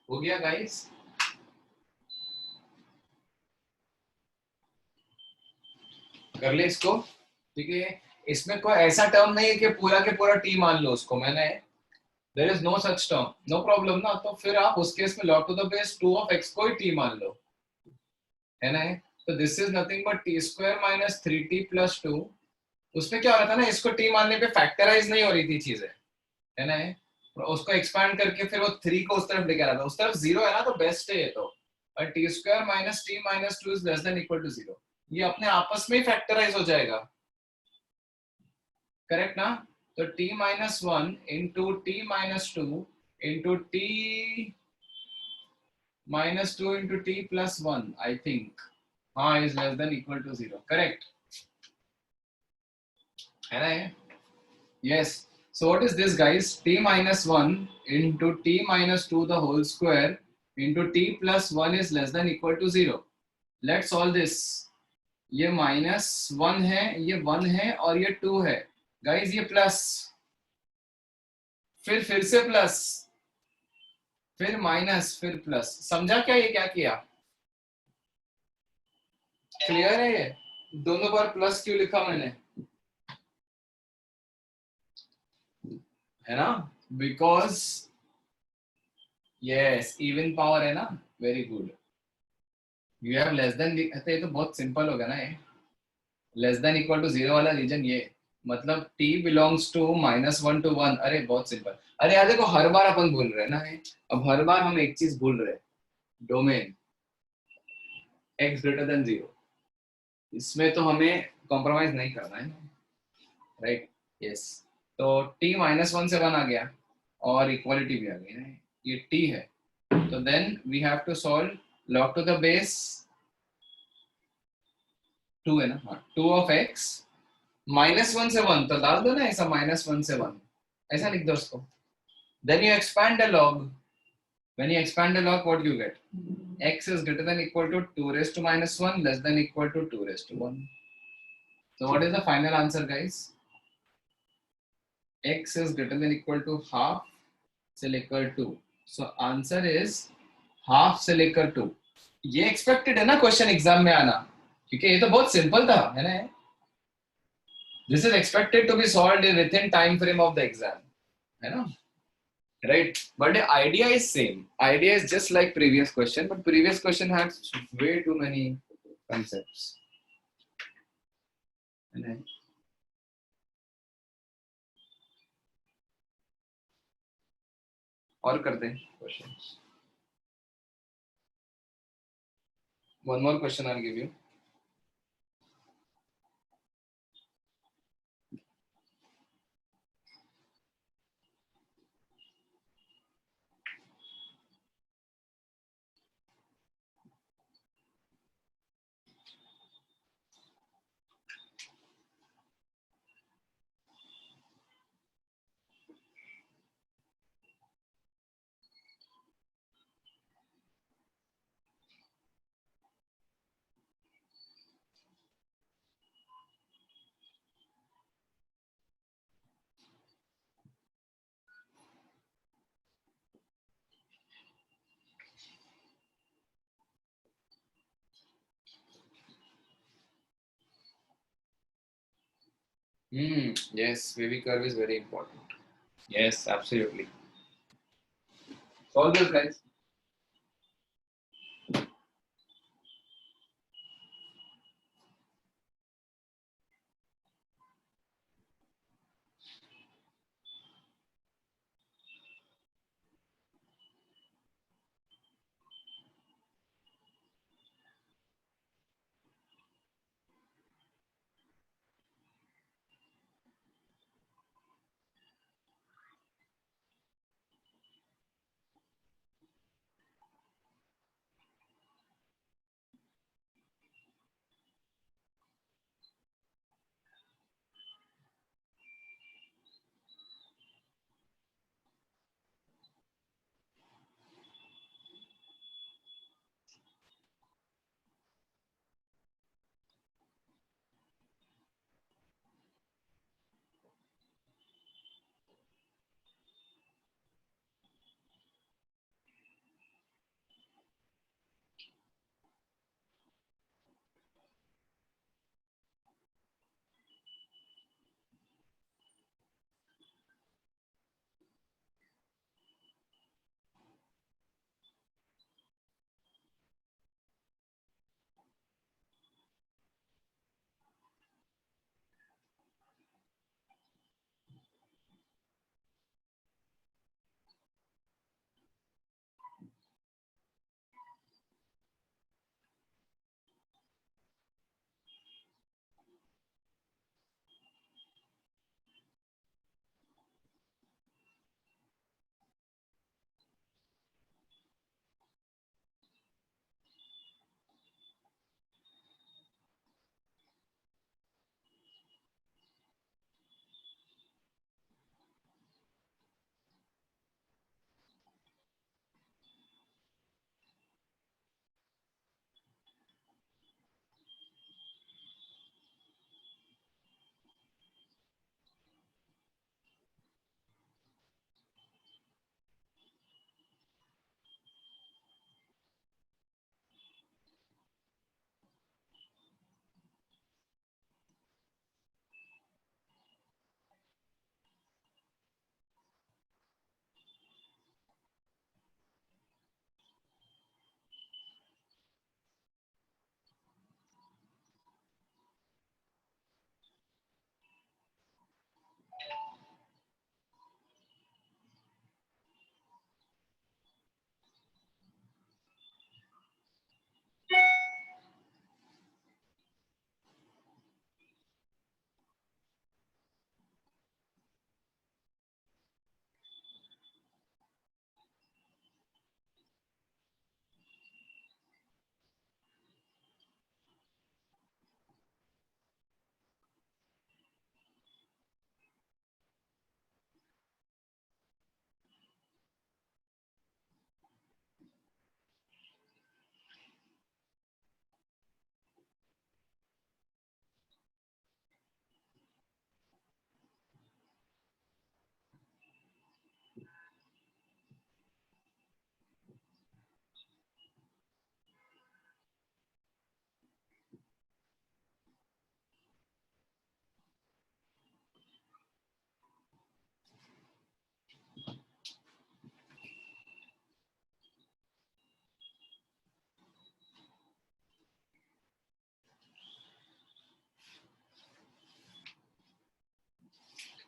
Speaker 1: हो गया गाइस? कर ले इसको, ठीक है। इसमें कोई ऐसा टर्म नहीं है कि पूरा के पूरा टी मान लो उसको मैंने, there is no such term, no problem ना। तो फिर आप उस केस में log to the base 2 of x को ही टी मान लो, है ना। तो this is nothing but t square minus 3t plus 2। उसमें क्या हो रहा था ना, इसको टी मानने पे फैक्टराइज नहीं हो रही थी चीजें, है ना। और उसको एक्सपैंड करके फिर वो 3 को उस तरफ लेके आ रहा था, उस तरफ 0 है ना, तो बेस्ट है ये तो। और t square minus t minus 2 is less than equal to 0, ये अपने आपस में ही फैक्टराइज हो जाएगा, करेक्ट ना। तो t minus 1 into T minus 2 into T minus 2 into T plus 1, I think, हाँ, is less than equal to 0, correct है ना ये? Yes. So what is this, guys? T minus 1 into t minus 2 the whole square into t plus 1 is less than equal to 0. Let's solve this. ये minus 1 है, ये 1 है और ये 2 है. Guys ये plus, फिर से plus, फिर minus, फिर plus. समझा क्या ये क्या किया? क्लियर है ये? दोनों बार plus क्यों लिखा मैंने? है ना? Because yes, even power है ना? Very good. You have less than, ये तो बहुत सिंपल हो गया ना ये, लेस देन इक्वल टू 0 वाला रीजन ये, मतलब t बिलोंग्स टू -1 to 1। अरे बहुत सिंपल। अरे यार देखो, हर बार अपन भूल रहे हैं ना ये, अब हर बार हम एक चीज भूल रहे हैं, डोमेन x ग्रेटर देन 0, इसमें तो हमें कॉम्प्रोमाइज नहीं करना है, राइट। यस, तो t -1 से 1 आ गया और इक्वालिटी भी आ गई ना, ये t है, तो then we have to solve log to the base 2 है ना, हाँ, 2 ऑफ x -1 से 1, तो डाल दो ना ऐसा, -1 से 1 ऐसा लिख दो उसको, then you expand the log, when you expand the log what you get, x is greater than equal to 2 raised to -1 less than equal to 2 raised to 1. So what is the final answer, guys? X is greater than equal to half से लेकर 2, so answer is half से लेकर 2। ये expected है ना question exam में आना, क्योंकि ये तो बहुत सिंपल था, है ना। This is expected to be solved within time frame of the exam, है ना, right? But the idea is same. Idea is just like previous question, but previous question had way too many concepts. है ना? और करते हैं questions. One more question I'll give you. Yes, wavy curve is very important. Yes, absolutely. Solve this, guys.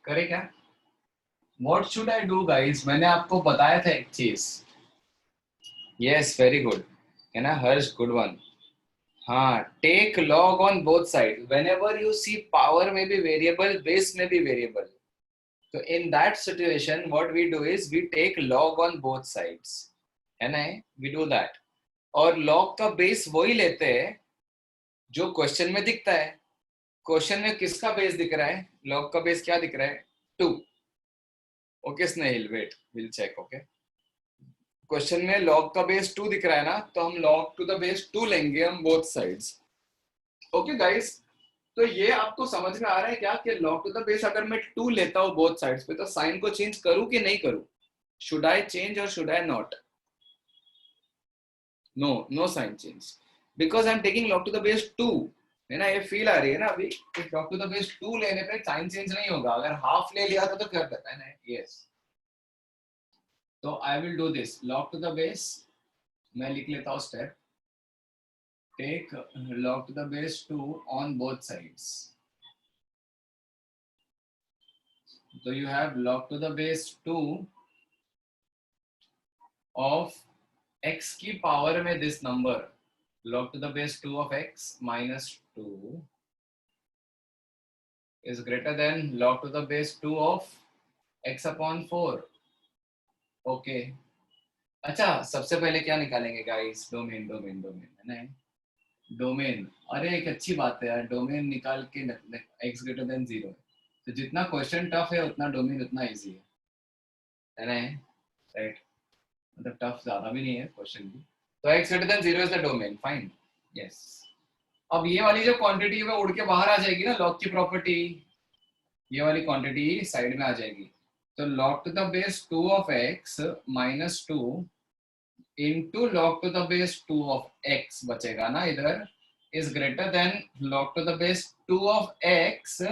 Speaker 1: करे क्या? What should I do guys? मैंने आपको बताया था एक चीज. Yes, very good. है ना हर्ष, good one. हाँ, take log on both sides. Whenever you see power may be variable, base may be variable. So in that situation, what we do is we take log on both sides. है ना? We do that. और log का base वही लेते हैं जो question में दिखता है. क्वेश्चन में किसका बेस दिख रहा है? लॉग का बेस क्या दिख रहा है? 2. Okay Snehil, wait will check. Okay, question में लॉग का बेस 2 दिख रहा है ना, तो हम लॉग टू द बेस 2 लेंगे हम बोथ साइड्स. ओके गाइस, तो ये आपको समझ में आ रहा है क्या कि लॉग टू द बेस अगर मैं 2 लेता हूँ बोथ साइड्स पे तो साइन को चेंज करूँ कि नहीं करूँ? शुड आई चेंज और should I not? No sign change, because I am taking log to the base 2. है ना, ये फील आ रही है ना अभी. लॉग टू द बेस 2 लेने पे साइन चेंज नहीं होगा. अगर हाफ ले लिया था तो क्या करता है ना. यस, तो I will do this. Log to the base मैं लिख लेता हूँ step. Take log to the base 2 on both sides. So you have log to the base 2 of x की पावर में this number, log to the base 2 of x minus 2 is greater than log to the base 2 of x upon 4. Okay. अच्छा, सबसे पहले क्या निकालेंगे guys? Domain है ना. Domain, अरे एक अच्छी बात है यार, डोमेन निकाल के x ग्रेटर देन 0 है. तो जितना क्वेश्चन टफ है उतना डोमेन उतना इजी है ना. राइट, मतलब टफ ज्यादा भी नहीं है क्वेश्चन भी. तो x greater than 0 is the domain. Fine. Yes, अब ये वाली जो क्वांटिटी है वो उड़ के बाहर आ जाएगी ना. लॉग की प्रॉपर्टी, ये वाली क्वांटिटी साइड में आ जाएगी. तो log to the base 2 of x minus 2 into log to the base 2 of x बचेगा ना इधर, is greater than log to the base 2 of x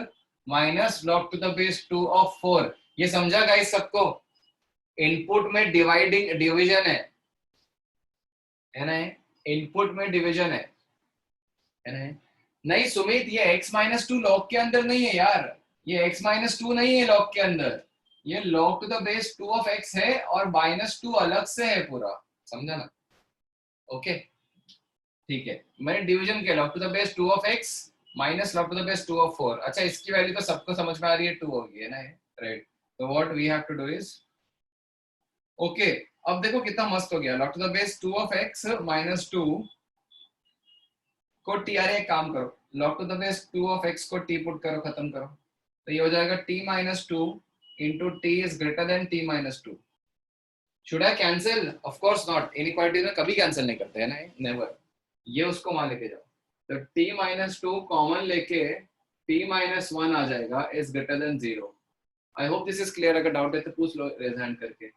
Speaker 1: minus log to the base 2 of 4. ये समझा guys सबको? Input में division है ना. Input में डिवीजन है ना. नहीं सुमित, ये x minus 2 log के अंदर नहीं है यार. ये x minus 2 नहीं है log के अंदर. ये log to the base 2 of x है और minus 2 अलग से है पूरा. समझा ना? ओके, ठीक है. मैंने डिवीजन किया log to the base 2 of x minus log to the base 2 of 4. अच्छा, इसकी वैल्यू तो सबको समझ में आ रही है, 2 होगी है ना. राइट, तो what we have to do is, okay, अब देखो कितना मस्त हो गया. log to the base 2 of x minus 2 को t, अरे एक काम करो, log to the base 2 of x को t पुट करो, खत्म करो. तो ये हो जाएगा t minus 2 into t is greater than t minus 2. Should I cancel? Of course not. Inequality में कभी कैंसिल नहीं करते हैं ना, नेवर. ये उसको वहां लेके जाओ. तो t minus 2 कॉमन लेके t minus 1 आ जाएगा, is greater than 0. I hope this is clear. अगर डाउट है तो पूछ लो रेज हैंड करके.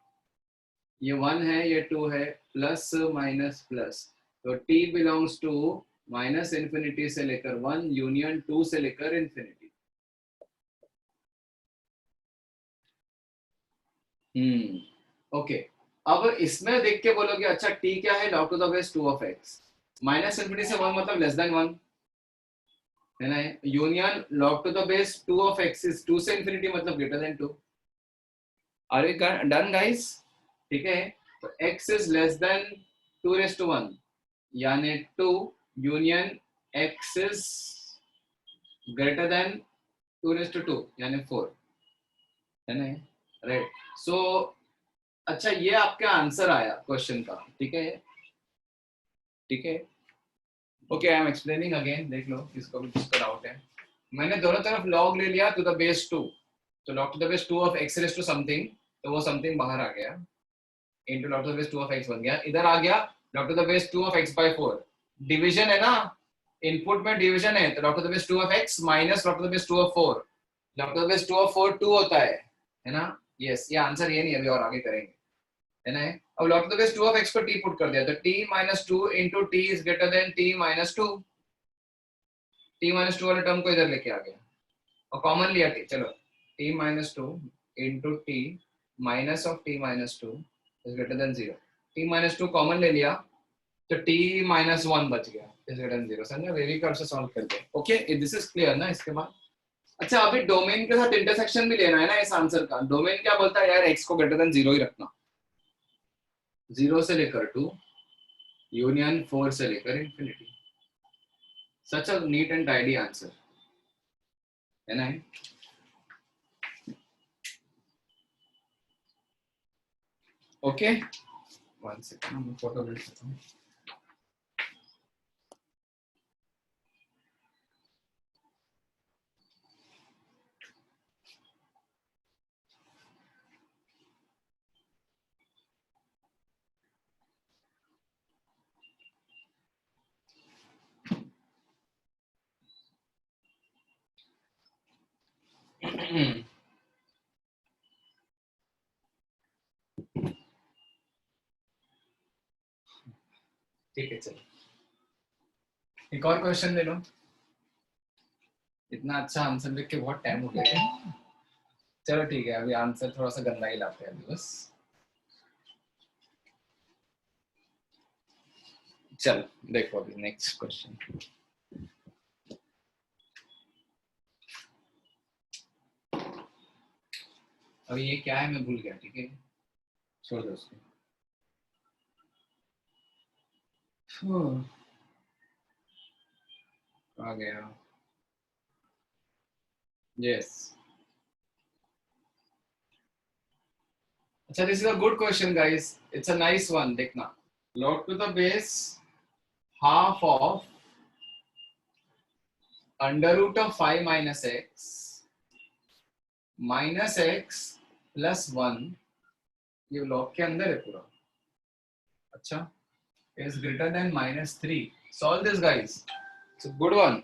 Speaker 1: ये 1 है, ये 2 है, प्लस माइनस प्लस. तो t belongs to minus infinity से लेकर 1 यूनियन 2 से लेकर इंफिनिटी. ओके, अब इसमें देख के बोलोगे अच्छा t क्या है? log to the base 2 of x. Minus infinity से 1 मतलब लेस देन 1 है ना. Union log to the base 2 of x is 2 से इंफिनिटी मतलब greater than 2. Are we done guys? ठीक है, तो x is less than 2 raised to 1 यानी 2 union x is greater than 2 raised to 2 यानी 4 है ना. राइट, सो अच्छा, ये आपका आंसर आया क्वेश्चन का. ठीक है, ठीक है. Okay, I am explaining again. देख लो किसको भी जिसका डाउट है. मैंने दोनों तरफ log ले लिया टू द बेस 2. तो log to the base 2 of x raise to something, तो वो समथिंग बाहर आ गया, into log to the base 2 of x बन गया. इधर आ गया log to the base 2 of x by 4. Division है ना, इनपुट में डिवीजन है, तो log to the base 2 of x minus log to the base 2 of 4. log to the base 2 of 4 2 होता है ना. यस, ये आंसर ये नहीं, अभी और आगे करेंगे है ना. अब log to the base 2 of x को t पुट कर दिया, तो t minus 2 into t is greater than t minus 2. t minus 2 वाले टर्म को इधर लेके आ गया और कॉमन लिया t. चलो, t minus 2 into t minus of t minus 2 is greater than 0. t minus 2 common ले लिया तो t minus 1 बच गया, is greater than 0. समझा? वेरी कर्व से सॉल्व करते हैं. ओके, दिस इज क्लियर ना. इसके बाद अच्छा अभी डोमेन के साथ इंटरसेक्शन भी लेना है ना इस आंसर का। डोमेन क्या बोलता है यार, x को ग्रेटर देन 0 ही रखना, 0 से लेकर 2 यूनियन 4 से लेकर infinity. Such a neat and tidy answer है ना। ओके वन सेकंड, मैं फोटो भेज देता हूँ। ठीक है चलो, एक और क्वेश्चन ले लो। इतना अच्छा आंसर लिख के बहुत टाइम हो गया है। चलो ठीक है, अभी आंसर थोड़ा सा गंदा ही लाते हैं अभी बस। चलो देखो अभी नेक्स्ट क्वेश्चन। अभी ये क्या है मैं भूल गया, ठीक है छोड़ दो उसको। आ गया, यस। अच्छा this is a good question guys, it's a nice one. देखना, log to the base half of under root of 5 minus x plus 1, ये log के अंदर है पूरा। अच्छा, is greater than -3. Solve this guys, it's a good one.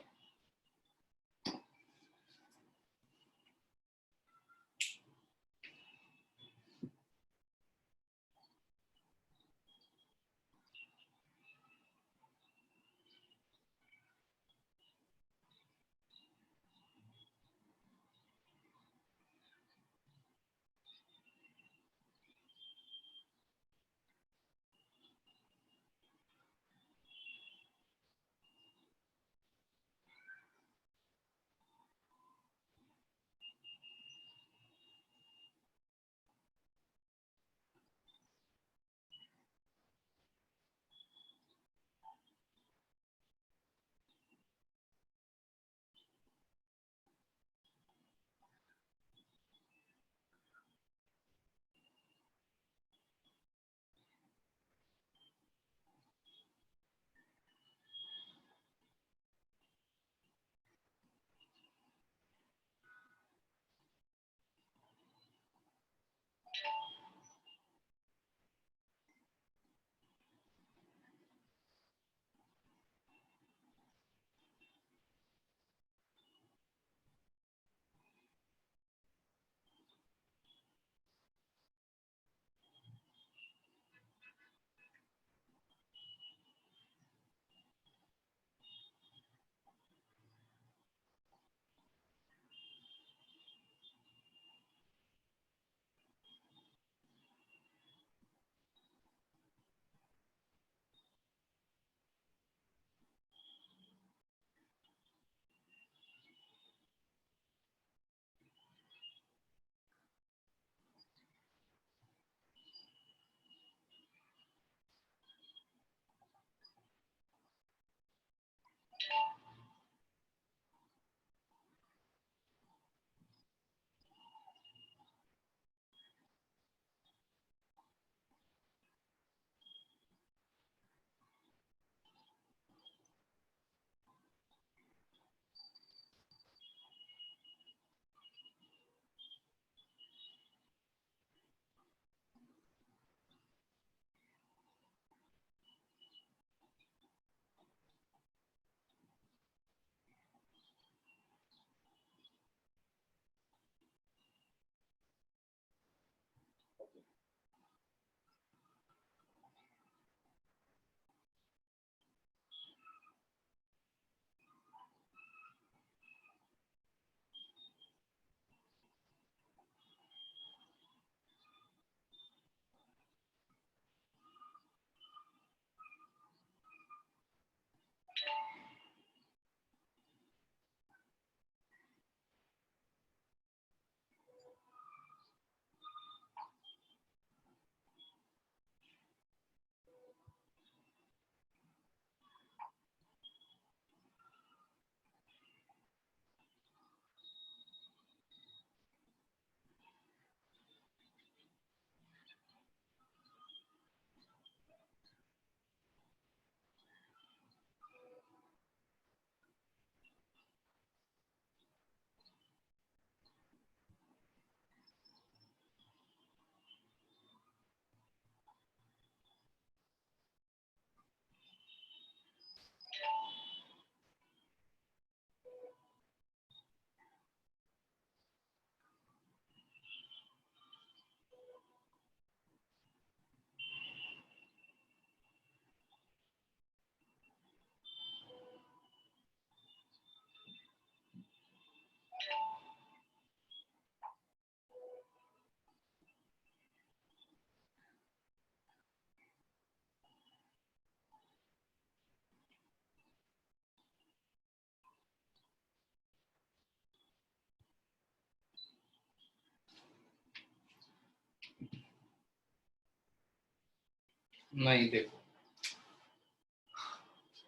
Speaker 1: नहीं, देखो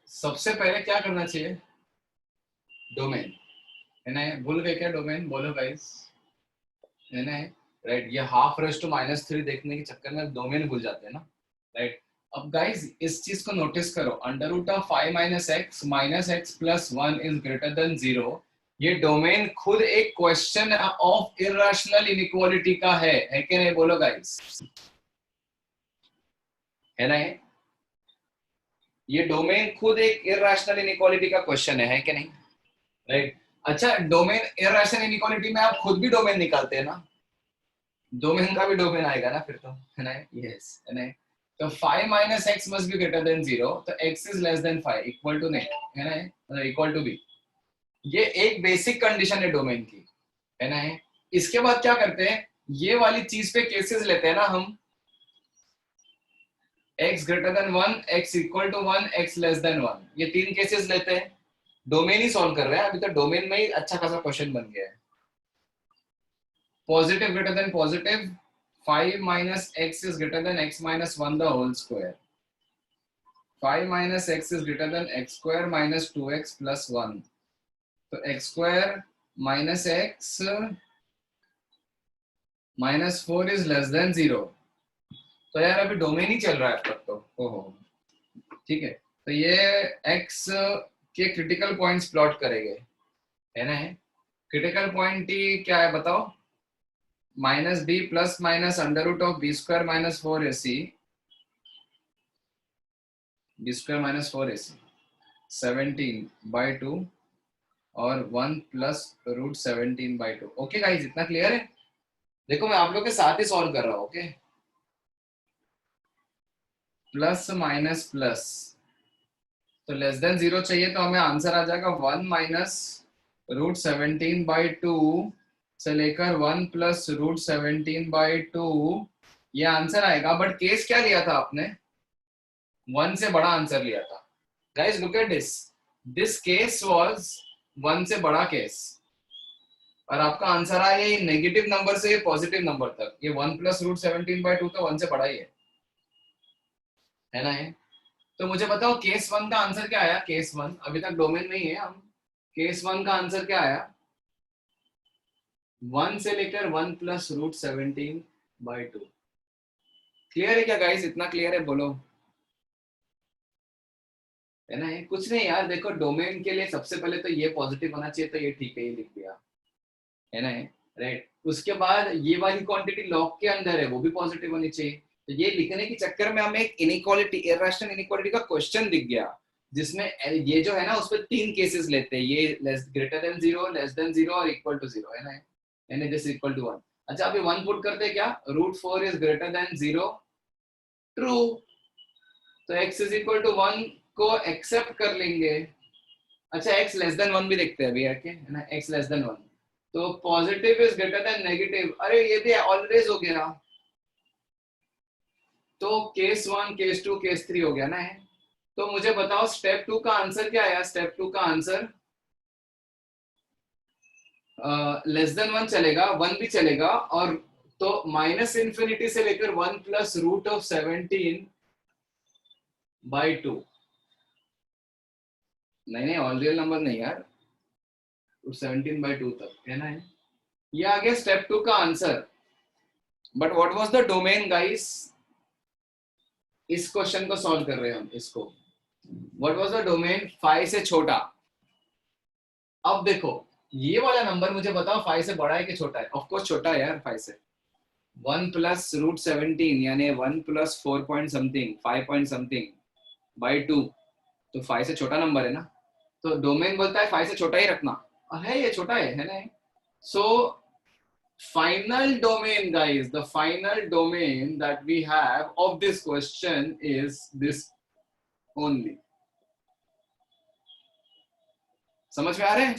Speaker 1: सबसे पहले क्या करना चाहिए, डोमेन है ना, भूल गए क्या डोमेन, बोलो गाइस, है ना, राइट। ये हाफ रेज टू -3 देखने के चक्कर में डोमेन भूल जाते हैं ना, राइट। अब गाइस इस चीज को नोटिस करो, √5 - x + 1 इज ग्रेटर देन 0, ये डोमेन खुद एक क्वेश्चन ऑफ इर्रेशनल इनइक्वालिटी का है कि नहीं, बोलो गाइस, है ना, ये डोमेन खुद एक इर्रेशनल इनइक्वालिटी का क्वेश्चन है कि नहीं, राइट। अच्छा, डोमेन इर्रेशनल इनइक्वालिटी में आप खुद भी डोमेन निकालते हैं ना, डोमेन का भी डोमेन आएगा ना फिर, तो है ना, यस, है ना। तो 5 - x must be greater than 0, तो x is less than 5 equal to नहीं, है ना, मतलब इक्वल टू बी, ये एक बेसिक कंडीशन है डोमेन की, है ना। इसके बाद क्या करते हैं, ये वाली चीज पे केसेस लेते हैं ना हम, x greater than 1, x equal to 1, x less than 1, ये 3 केसेस लेते हैं, डोमेन ही सॉल्व कर रहे हैं अभी तक, डोमेन में ही अच्छा खासा क्वेश्चन बन गया है। Positive greater than positive, 5 - x is greater than x - 1 the whole square, 5 - x is greater than x square minus 2x plus 1, तो x square minus x minus 4 is less than 0, तो यार अभी डोमेन ही चल रहा है अब तक तो, ओहो, ठीक है। तो ये x के क्रिटिकल पॉइंट्स प्लॉट करेंगे, है ना, क्रिटिकल पॉइंट क्या है बताओ, -b plus minus √(b² - 4ac, b² - 4ac, 17/2 और 1 प्लस √17/2। ओके गाइस, इतना क्लियर है? देखो मैं आप लोग के साथ ही सॉल्व कर रहा हूँ, ओके, प्लस माइनस प्लस, तो लेस देन 0 चाहिए, तो हमें आंसर आ जाएगा 1 माइनस √17/2 से लेकर 1 प्लस √17/2, ये आंसर आएगा। बट केस क्या लिया था आपने, 1 से बड़ा आंसर लिया था। Guys look at this case was 1 से बड़ा केस, और आपका आंसर आया ये नेगेटिव नंबर से पॉजिटिव नंबर तक, ये 1 प्लस √17/2 तो 1 से बड़ा ही है ना, है। तो मुझे बताओ केस 1 का आंसर क्या आया, केस 1, अभी तक डोमेन में ही है हम, केस 1 का आंसर क्या आया, 1 से लेकर 1 प्लस √17/2। क्लियर है क्या गाइस, इतना क्लियर है, बोलो, है ना, है कुछ नहीं यार, देखो डोमेन के लिए सबसे पहले तो ये पॉजिटिव होना चाहिए, तो ये ठीक है, ये लिख दिया, है ना, राइट। उसके बाद ये वाली क्वांटिटी लॉग के अंदर है, वो भी पॉजिटिव होनी चाहिए, तो ये लिखने के चक्कर में हमें एक इनइक्वालिटी, इर्रेशनल इनइक्वालिटी का क्वेश्चन दिख गया, जिसमें ये जो है ना, उस पर 3 केसेस लेते हैं, ये ग्रेटर देन 0, लेस देन 0 और इक्वल टू 0, है ना, यानी दिस इक्वल टू 1। अच्छा अभी 1 पुट करते हैं क्या, √4 इज ग्रेटर देन 0, ट्रू, तो x इज इक्वल टू 1 को एक्सेप्ट कर लेंगे। अच्छा x लेस देन 1 भी देखते हैं अभी, है ना, x लेस देन 1, तो positive is greater then negative, अरे ये भी ऑलवेज हो गया, तो केस 1, केस 2, केस 3 हो गया ना, है। तो मुझे बताओ स्टेप 2 का आंसर क्या आया, स्टेप 2 का आंसर लेस देन 1 चलेगा, 1 भी चलेगा, और तो -∞ से लेकर 1 प्लस √17/2, नहीं ऑल रियल नंबर नहीं यार, 17/2 तक, है ना, ये आ गया स्टेप 2 का answer. But what was the domain guys, इस क्वेश्चन को सॉल्व कर रहे हैं हम, इसको, व्हाट वाज द डोमेन, 5 से छोटा। अब देखो ये वाला नंबर मुझे बताओ 5 से बड़ा है कि छोटा है, ऑफ कोर्स छोटा है यार 5 से, 1 प्लस √17 यानी 1 प्लस 4 पॉइंट समथिंग, 5 पॉइंट समथिंग/2, तो 5 से छोटा नंबर है ना, तो डोमेन बोलता है 5 से छोटा ही रखना, है ये छोटा है ना, सो final domain guys, the final domain that we have of this question is this only, समझ में आ रहे हैं,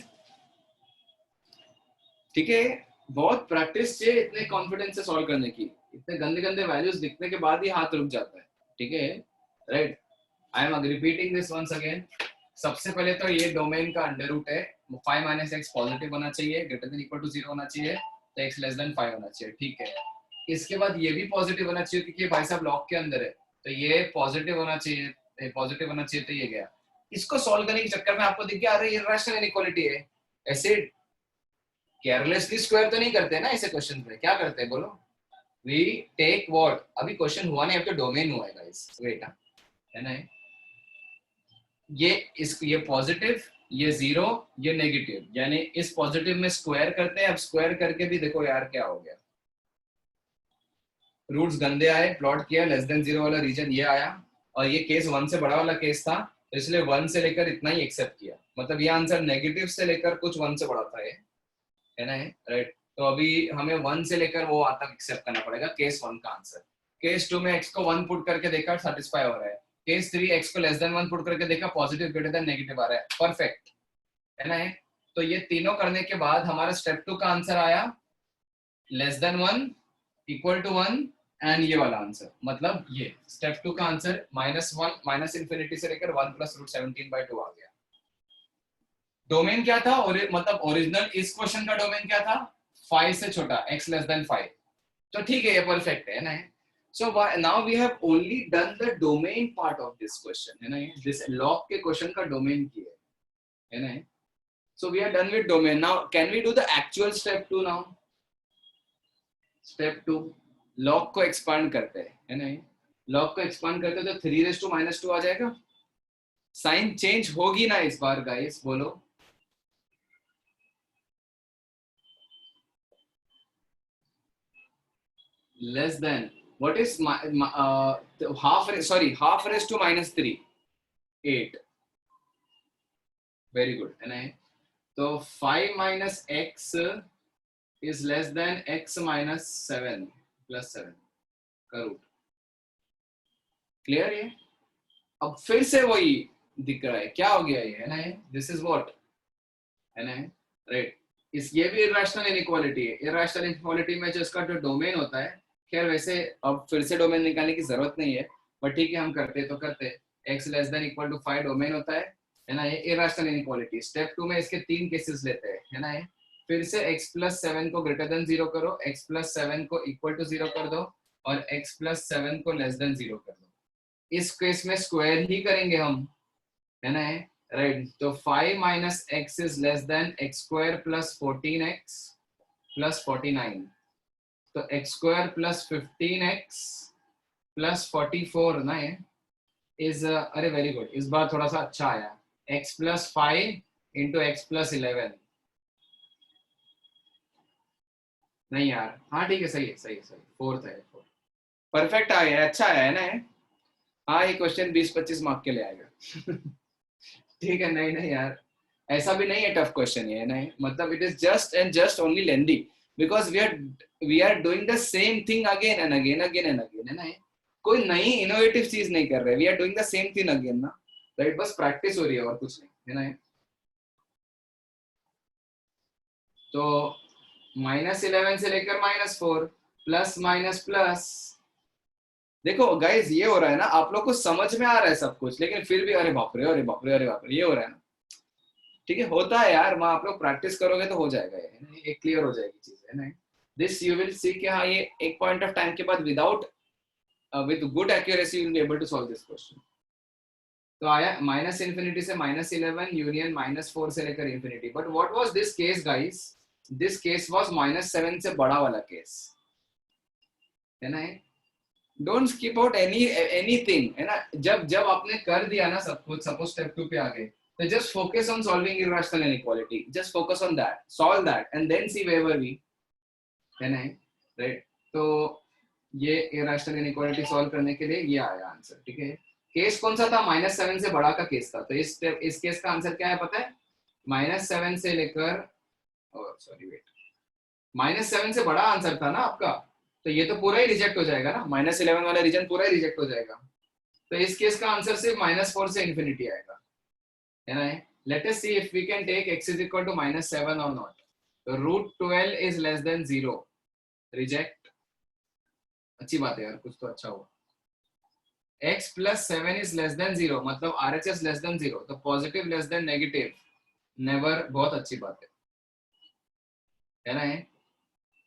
Speaker 1: ठीक है। बहुत प्रैक्टिस चाहिए इतने कॉन्फिडेंस से सॉल्व करने की, इतने गंदे गंदे वैल्यूज दिखने के बाद ही हाथ रुक जाता है, ठीक है, right. I am repeating this once again, सबसे पहले तो ये डोमेन का अंडर रूट है, 5 - x पॉजिटिव होना चाहिए, ग्रेटर देन इक्वल टू 0 होना चाहिए, x लेस देन 5 होना चाहिए, ठीक है। इसके बाद ये भी पॉजिटिव होना चाहिए क्योंकि भाई साहब लॉग के अंदर है, तो ये पॉजिटिव होना चाहिए, पॉजिटिव होना चाहिए, तो ये गया। इसको सॉल्व करने के चक्कर में आपको दिख गया अरे इररेशनल इनइक्वालिटी है। ऐसे केयरलेसली स्क्वायर तो नहीं करते ना ऐसे क्वेश्चन पे, क्या करते हैं बोलो? वी टेक व्हाट, अभी क्वेश्चन हुआ नहीं, अब तो डोमेन हुआ है गाइस, वेट है ना। ये पॉजिटिव, ये जीरो, ये नेगेटिव, यानी इस पॉजिटिव में स्क्वायर करते हैं। अब स्क्वायर करके भी देखो यार क्या हो गया, रूट्स गंदे आए, प्लॉट किया, लेस देन जीरो वाला रीजन ये आया, और ये केस 1 से बड़ा वाला केस था, तो इसलिए 1 से लेकर इतना ही एक्सेप्ट किया। मतलब ये आंसर नेगेटिव से लेकर कुछ 1 से बड़ा था ये, है ना, राइट। तो अभी हमें 1 से लेकर वो तक एक्सेप्ट करना पड़ेगा केस 1 का आंसर। केस 2 में x को 1 पुट करके देखा, सेटिस्फाई हो रहा है। केस 3 x को लेस देन 1 पुट करके देखा, पॉजिटिव ग्रेटर देन नेगेटिव आ रहा है, परफेक्ट, है ना। तो ये तीनों करने के बाद हमारा स्टेप 2 का आंसर आया less than 1, equal to 1, and ये वाला आंसर, मतलब ये स्टेप 2 का आंसर -1 माइनस इंफिनिटी से लेकर 1 + √17/2 आ गया। डोमेन क्या था, मतलब ओरिजिनल इस क्वेश्चन का डोमेन क्या था, 5 से छोटा, x लेस देन 5। तो ठीक है, ये परफेक्ट है ना। So now we have only done the domain part of this question, है ना। this log के क्वेश्चन का डोमेन की है ना। So we are done with domain. Now can we do the actual step 2 now? Step 2 log को expand करते हैं, है ना। log को expand करते हैं तो 3⁻² आ जाएगा। साइन चेंज होगी ना इस बार गाइस, बोलो। Less than, what is half raised to -3, 8, very good, है ना। तो 5 - x is less than x - 7 + 7 का रूट, क्लियर है। अब फिर से वही दिख रहा है, क्या हो गया ये, है ना, दिस इज व्हाट, है ना, राइट। ये भी इररेशनल इनइक्वालिटी है। इररेशनल इनइक्वालिटी में जो इसका जो डोमेन होता है, खैर वैसे अब फिर से डोमेन निकालने की जरूरत नहीं है, बट ठीक है हम करते तो करते। x less than equal to 5 domain होता है ना, ये इररेशनल इनइक्वालिटी। स्टेप 2 में इसके 3 केसेस लेते हैं, है ना। फिर से x + 7 को ग्रेटर देन 0 करो, x + 7 को इक्वल टू 0 कर दो, और x + 7 को लेस देन 0 कर दो। इस केस में स्क्वायर ही करेंगे हम, है ना, राइट। तो 5 - x is less then x² + 14x + 49। तो x² + 15x + 44 ना ये इज, अरे वेरी गुड, इस बार थोड़ा सा अच्छा आया, x + 5 × x + 11। नहीं यार, हाँ ठीक है, सही है, सही है, सही, फोर्थ है, परफेक्ट आ गया, अच्छा आया है ना। हाँ ये क्वेश्चन 20-25 मार्क के लिए आएगा। ठीक है, नहीं नहीं यार, ऐसा भी नहीं है टफ क्वेश्चन ये, नहीं, मतलब it is just and just only lengthy, because we are doing the same thing again and again, again and again, है ना। कोई नई इनोवेटिव चीज नहीं कर रहे, we are doing the same thing again ना, राइट। बस प्रैक्टिस हो रही है और कुछ नहीं, है ना। तो -11 से लेकर -4, प्लस माइनस प्लस, देखो गाइस ये हो रहा है ना, आप लोग को समझ में आ रहा है सब कुछ, लेकिन फिर भी अरे बाप रे, अरे बाप रे, अरे बाप रे, ये हो रहा है ना। ठीक है, होता है यार, माँ आप लोग प्रैक्टिस करोगे तो हो जाएगा, ये क्लियर हो जाएगी चीज, है ना। दिस यू विल सी कि हाँ ये एक पॉइंट ऑफ टाइम के बाद without with good accuracy you will be able to solve this question. तो आया -∞ से -11 यूनियन -4 से लेकर infinity. But what was this case guys, this case was -7 से बड़ा वाला केस, है ना। डोंट स्किप आउट एनीथिंग, है ना। जब आपने कर दिया ना सब कुछ, सपोज स्टेप 2 पे आ गए, so just focus on solving irrational inequality, just focus on that, solve that and then see wherever we, है ना, राइट। तो ये irrational inequality सॉल्व करने के लिए ये आया आंसर, ठीक है। केस कौन सा था, -7 से बड़ा का केस था, तो इस केस का आंसर क्या है पता है, -7 से लेकर, सॉरी वेट, -7 से बड़ा आंसर था ना आपका, तो ये तो पूरा ही रिजेक्ट हो जाएगा ना, -11 वाला रीजन पूरा ही रिजेक्ट हो जाएगा। तो इस केस का आंसर सिर्फ -4 से इंफिनिटी आएगा, है ना। Let us see if we can take x is equal to -7 or not. So √12 is less than 0. Reject. अच्छी बात है यार, कुछ तो अच्छा हुआ। x + 7 is less than 0, मतलब RHS less than 0, तो positive less than negative never, बहुत अच्छी बात है ना।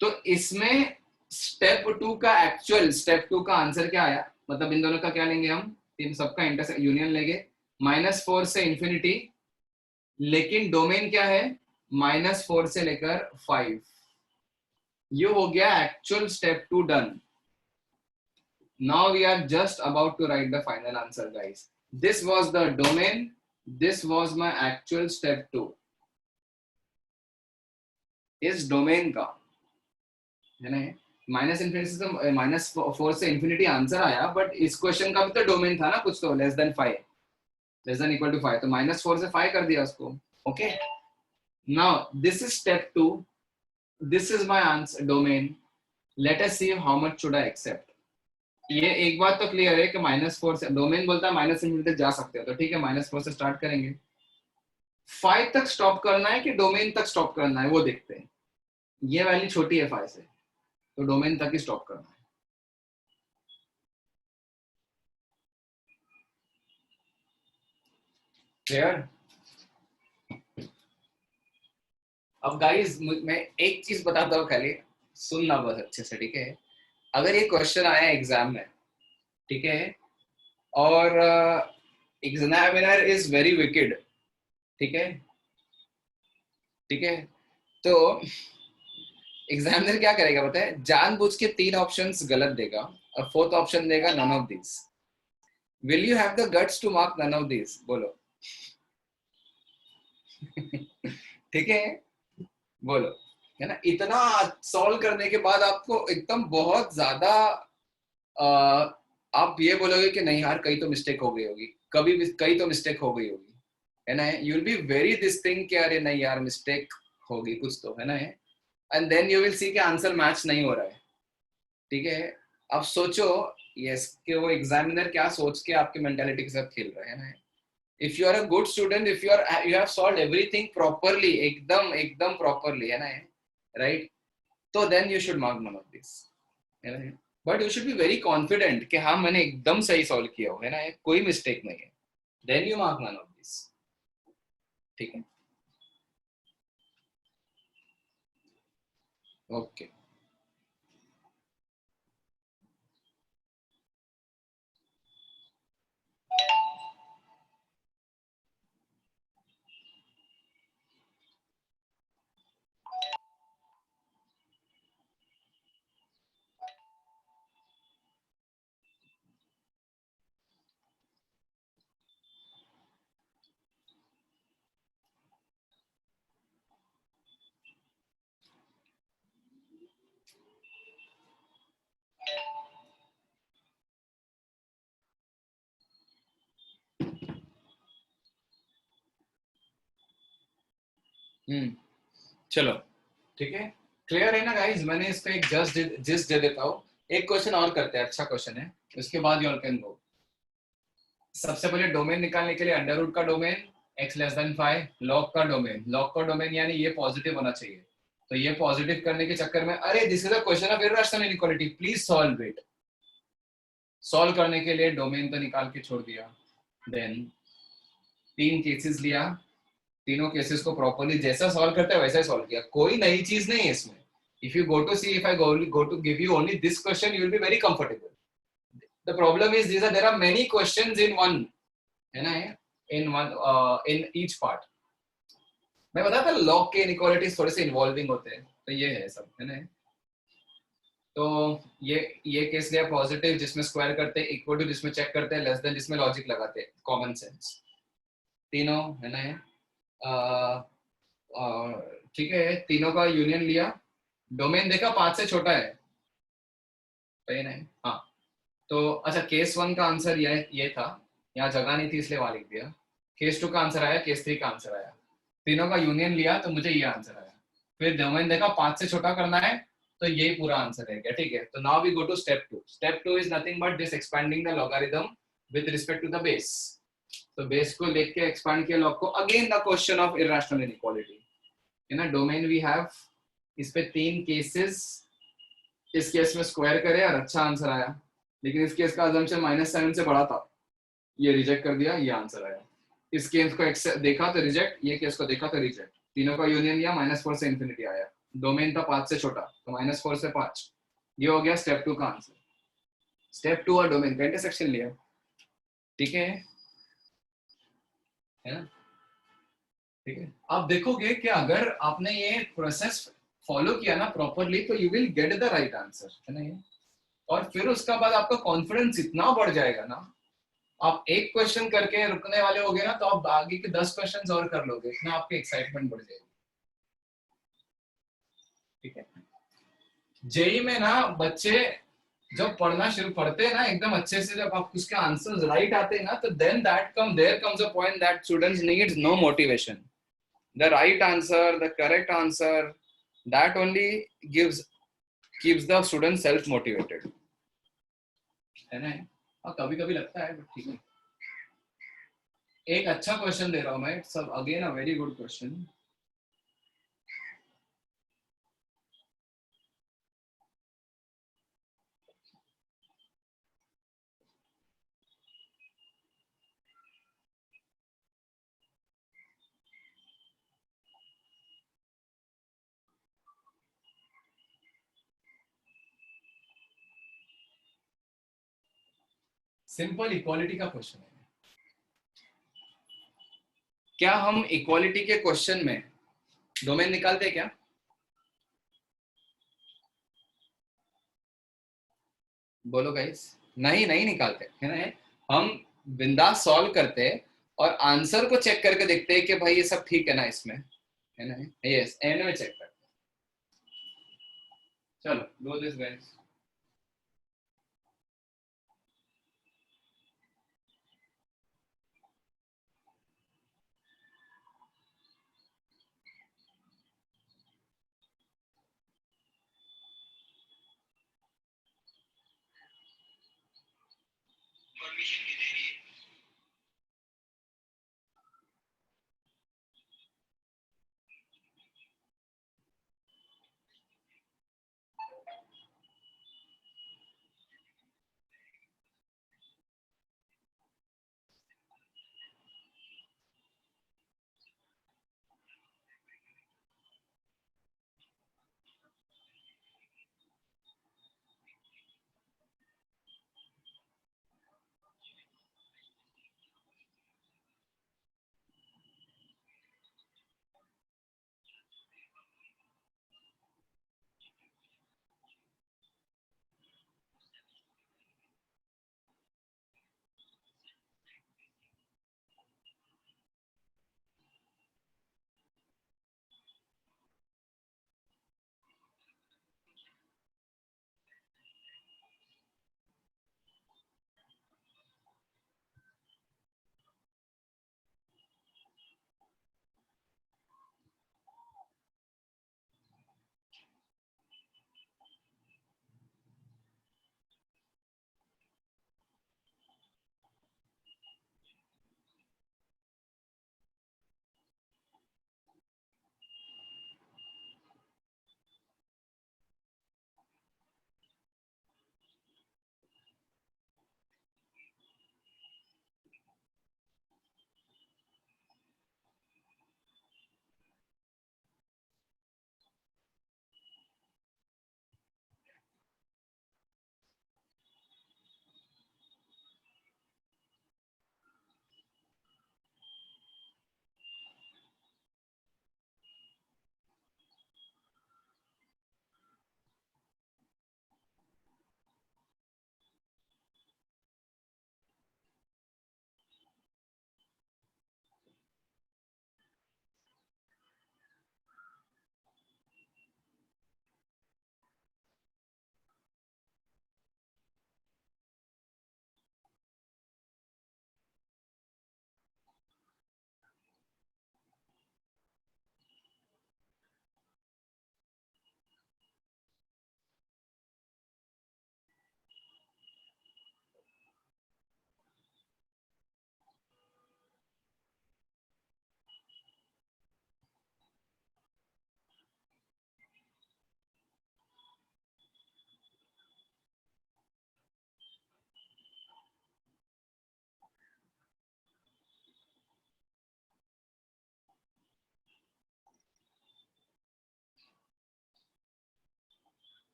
Speaker 1: तो इसमें स्टेप 2 का एक्चुअल, स्टेप 2 का आंसर क्या आया, मतलब इन दोनों का क्या लेंगे हम, इन सबका इंटरसेक्ट यूनियन लेंगे, -4 से इंफिनिटी, लेकिन डोमेन क्या है, -4 से लेकर 5। ये हो गया actual step 2 done. Now we are just about to write the final answer, guys. This was the domain. This was my actual step 2. इस डोमेन का है ना, माइनस इन्फिनिटी से -4 से इंफिनिटी आंसर आया, बट इस क्वेश्चन का भी तो डोमेन था ना कुछ, तो less than 5, less than equal to 5, तो -4 से 5 कर दिया उसको. Okay, now this is step 2. This is my answer domain. Let us see how much should I accept. ये एक बात तो क्लियर है कि -4 से डोमेन बोलता है माइनस इन्फिनिटी तक जा सकते हो, तो ठीक है -4 से स्टार्ट करेंगे. 5 तक स्टॉप करना है कि डोमेन तक स्टॉप करना है वो देखते हैं. ये वैल्यू छोटी है 5 से, तो डोमेन तक ही स्टॉप करना है. क्लियर? अब गाइस मैं एक चीज बताता हूँ, खाली सुनना बस अच्छे से, ठीक है. अगर ये क्वेश्चन आया एग्जाम में, ठीक है, और एग्जामिनर इज वेरी विकेड, ठीक है, ठीक है, तो एग्जामिनर क्या करेगा पता है, जानबूझ के 3 ऑप्शंस गलत देगा और 4th ऑप्शन देगा none of this. Will you have the guts to mark none of this? बोलो. ठीक है, बोलो, है ना. इतना सॉल्व करने के बाद आपको एकदम बहुत ज्यादा आप ये बोलोगे कि नहीं यार कहीं तो मिस्टेक हो गई होगी, कभी भी कहीं तो मिस्टेक हो गई होगी, है ना. You will be very this thing कि अरे नहीं यार मिस्टेक होगी कुछ तो, है ना. And then you will see कि आंसर मैच नहीं हो रहा है, ठीक है. अब सोचो यस कि वो एग्जामिनर क्या सोच के आपकी मेंटालिटी के साथ खेल रहा है ना. if you are a good student, if you have solved everything properly, एकदम properly, है ना, right, तो then you should mark none of this, है ना. but you should be very confident कि हाँ मैंने एकदम सही सॉल्व किया हो, है ना, कोई मिस्टेक नहीं है, then you mark none of this. ठीक है, ओके. चलो ठीक है, क्लियर है ना गाइस. मैंने इसको एक जस्ट दे देता हूँ. एक क्वेश्चन और करते हैं, अच्छा क्वेश्चन है, उसके बाद यू ऑल कैन गो. सबसे पहले डोमेन निकालने के लिए अंडर रूट का domain, x less than 5, log का डोमेन यानी ये पॉजिटिव होना चाहिए, तो ये पॉजिटिव करने के चक्कर में, अरे this is a question of irrational inequality, please solve it. Solve करने के लिए डोमेन तो निकाल के छोड़ दिया, देन 3 केसेस लिया, तीनों केसेस को प्रॉपर्ली जैसा सॉल्व करते हैं वैसा ही सॉल्व किया, कोई नई चीज नहीं है इसमें. If you go to see, if I go to give you only this question, you will be very comfortable. The problem is there are many questions in one, है ना, in each part. मैं बताता log के inequalities थोड़े से involving होते हैं, तो ये है सब, है ना. तो ये केस लिया पॉजिटिव जिसमें स्क्वायर करते हैं, इक्वल टू जिसमें चेक करते हैं, लेस देन जिसमें लॉजिक लगाते हैं, कॉमन सेंस, तीनों, है ना. ठीक है, तीनों का यूनियन लिया, डोमेन देखा 5 से छोटा है, सही ना. हाँ, तो अच्छा केस 1 का आंसर ये था, यहाँ जगह नहीं थी इसलिए वहां लिख दिया. केस 2 का आंसर आया, केस 3 का आंसर आया, तीनों का यूनियन लिया तो मुझे ये आंसर आया. फिर डोमेन देखा 5 से छोटा करना है, तो यही पूरा आंसर है क्या, ठीक है. तो now we go to step 2. Step 2 is nothing but this expanding the logarithm with respect to the base. तो बेस को लेके एक्सपांड किया लॉग को, again the question of irrational inequality, है ना. डोमेन वी हैव, इस पे 3 केसेस, इस केस में स्क्वायर करे और अच्छा आंसर आया, लेकिन इस केस का अजम्पशन -7 से बड़ा था, ये रिजेक्ट कर दिया, ये आंसर आया. इस केस को देखा तो रिजेक्ट, ये केस को देखा तो रिजेक्ट, तीनों का यूनियन लिया, -4 से इंफिनिटी आया, डोमेन था 5 से छोटा, तो -4 से 5, ये हो गया स्टेप 2 का आंसर. स्टेप 2 और डोमेन का इंटरसेक्शन लिया, ठीक है ना? ठीक है, आप देखोगे कि अगर आपने ये प्रोसेस फॉलो किया ना प्रॉपरली तो you will get the right answer, है ना ये? और फिर उसका बाद आपका कॉन्फिडेंस इतना बढ़ जाएगा ना, आप एक क्वेश्चन करके रुकने वाले होगे ना तो आप आगे के 10 क्वेश्चंस और कर लोगे, इतना आपकी एक्साइटमेंट बढ़ जाएगी, ठीक है? जेई में ना बच्चे जब पढ़ना शुरू पढ़ते हैं ना एकदम अच्छे से, जब आप उसके आंसर्स राइट आते हैं ना तो then there comes a point that students needs no motivation, the right answer, the correct answer, that only gives keeps the student self motivated, है ना? और कभी कभी लगता है, बट ठीक है। एक अच्छा क्वेश्चन दे रहा हूं मैं, सब again a very good question. Simple equality का क्वेश्चन है। क्या हम इक्वालिटी के क्वेश्चन में डोमेन निकालते हैं क्या? बोलो गाइस। नहीं नहीं निकालते, है ना? हम बिंदास सॉल्व करते हैं और आंसर को चेक करके देखते हैं कि भाई ये सब ठीक है ना इसमें, है ना? यस, एंड में चेक करते हैं। चलो डू दिस गाइस।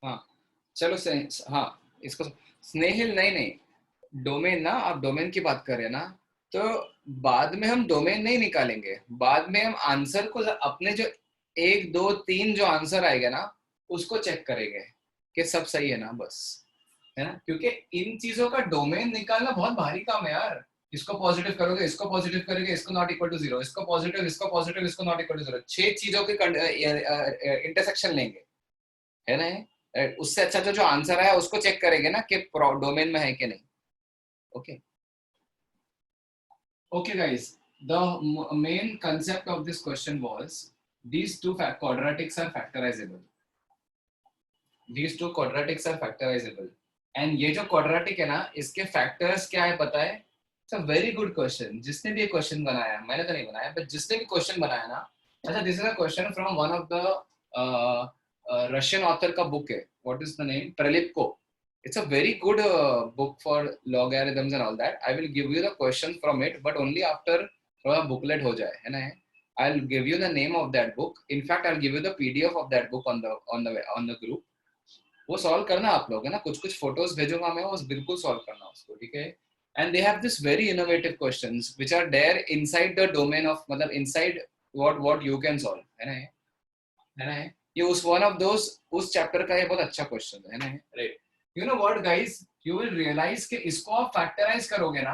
Speaker 1: हाँ चलो हाँ इसको स्नेहिल नहीं डोमेन ना, आप डोमेन की बात कर रहे हैं ना, तो बाद में हम डोमेन नहीं निकालेंगे, बाद में हम आंसर को अपने जो 1 2 3 जो आंसर आएगा ना उसको चेक करेंगे कि सब सही है ना, बस, है ना, क्योंकि इन चीजों का डोमेन निकालना बहुत भारी काम है यार। इसको पॉजिटिव करोगे, इसको पॉजिटिव करोगे, इसको नॉट इक्वल टू 0, इसको पॉजिटिव, इसको पॉजिटिव, इसको नॉट इक्वल टू 0, 6 चीजों के इंटरसेक्शन लेंगे, है ना। उससे अच्छा जो जो आंसर आया उसको चेक करेंगे ना कि डोमेन में है कि नहीं। Okay okay guys, the main concept of this question was these two quadratics are factorizable, these two quadratics are factorizable, and ये जो quadratic है ना इसके factors क्या है पता है? It's a very good question. जिसने भी ये question बनाया, मैंने तो नहीं बनाया, but जिसने भी question बनाया ना, अच्छा this is a question from one of the Russian author का book है, what is the name? Pralipko. It's a very good book for logarithms and all that. I will give you the question from it, but only after थोड़ा booklet हो जाए, है ना? I'll give you the name of that book. In fact, I'll give you the PDF of that book on the group. वो solve करना आप लोग, है ना, कुछ कुछ फोटोज भेजूंगा मैं, वो बिल्कुल सॉल्व करना उसको, ठीक है। And they have this very innovative questions which are there inside the domain of, मतलब inside what you can solve, है ना, है ना। ये उस वन ऑफ दोस उस चैप्टर का ये बहुत अच्छा क्वेश्चन है ना, right. You know what guys, you will realize कि इसको आप फैक्टराइज करोगे ना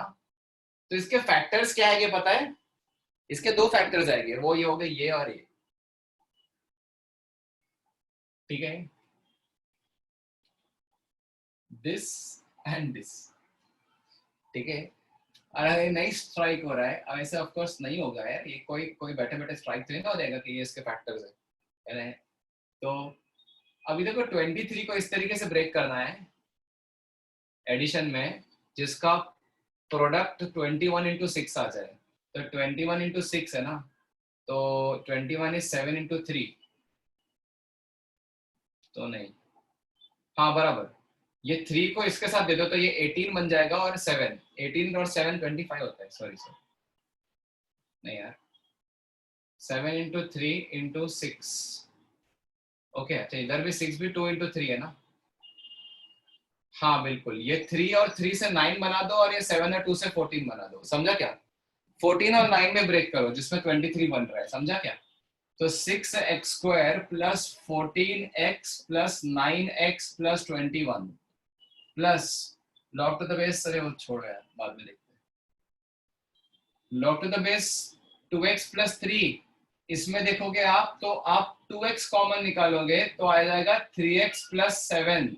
Speaker 1: तो इसके फैक्टर्स क्या आएंगे पता है? इसके 2 फैक्टर्स आएंगे, वो ये हो गए ये और ये, ठीक है, दिस एंड दिस, ठीक है। अरे नहीं स्ट्राइक हो रहा है, अब ऐसे ऑफ कोर्स नहीं होगा यार, ये कोई बैठे बैठे स्ट्राइक तो नहीं हो जाएगा कि ये इसके फैक्टर्स है ना। तो अभी देखो 23 को इस तरीके से ब्रेक करना है एडिशन में जिसका प्रोडक्ट 21 इंटू 6 आ जाए, तो 21 इंटू 6 है ना, तो 21 इज 7 इंटू 3, तो नहीं, हाँ बराबर, ये 3 को इसके साथ दे दो तो ये 18 बन जाएगा, और 18 और 7 25 होता है, सॉरी नहीं यार, 7 इंटू 3 इंटू 6, ओके, अच्छा इधर भी 6 भी 2 इंटू 3 है ना, हाँ बिल्कुल, ये 3 और 3 से 9 बना दो, और ये 7 और 2 से 14 बना दो, समझा क्या? 14 और 9 में ब्रेक करो जिसमें 23 बन रहा है, समझा क्या? तो 6x² plus 14x plus 9x plus 21 plus log to the base, अरे वो छोड़ो यार बाद में देखते हैं, log to the base 2x plus 3, इसमें देखोगे आप तो आप 2x कॉमन निकालोगे तो आ जाएगा 3x प्लस 7,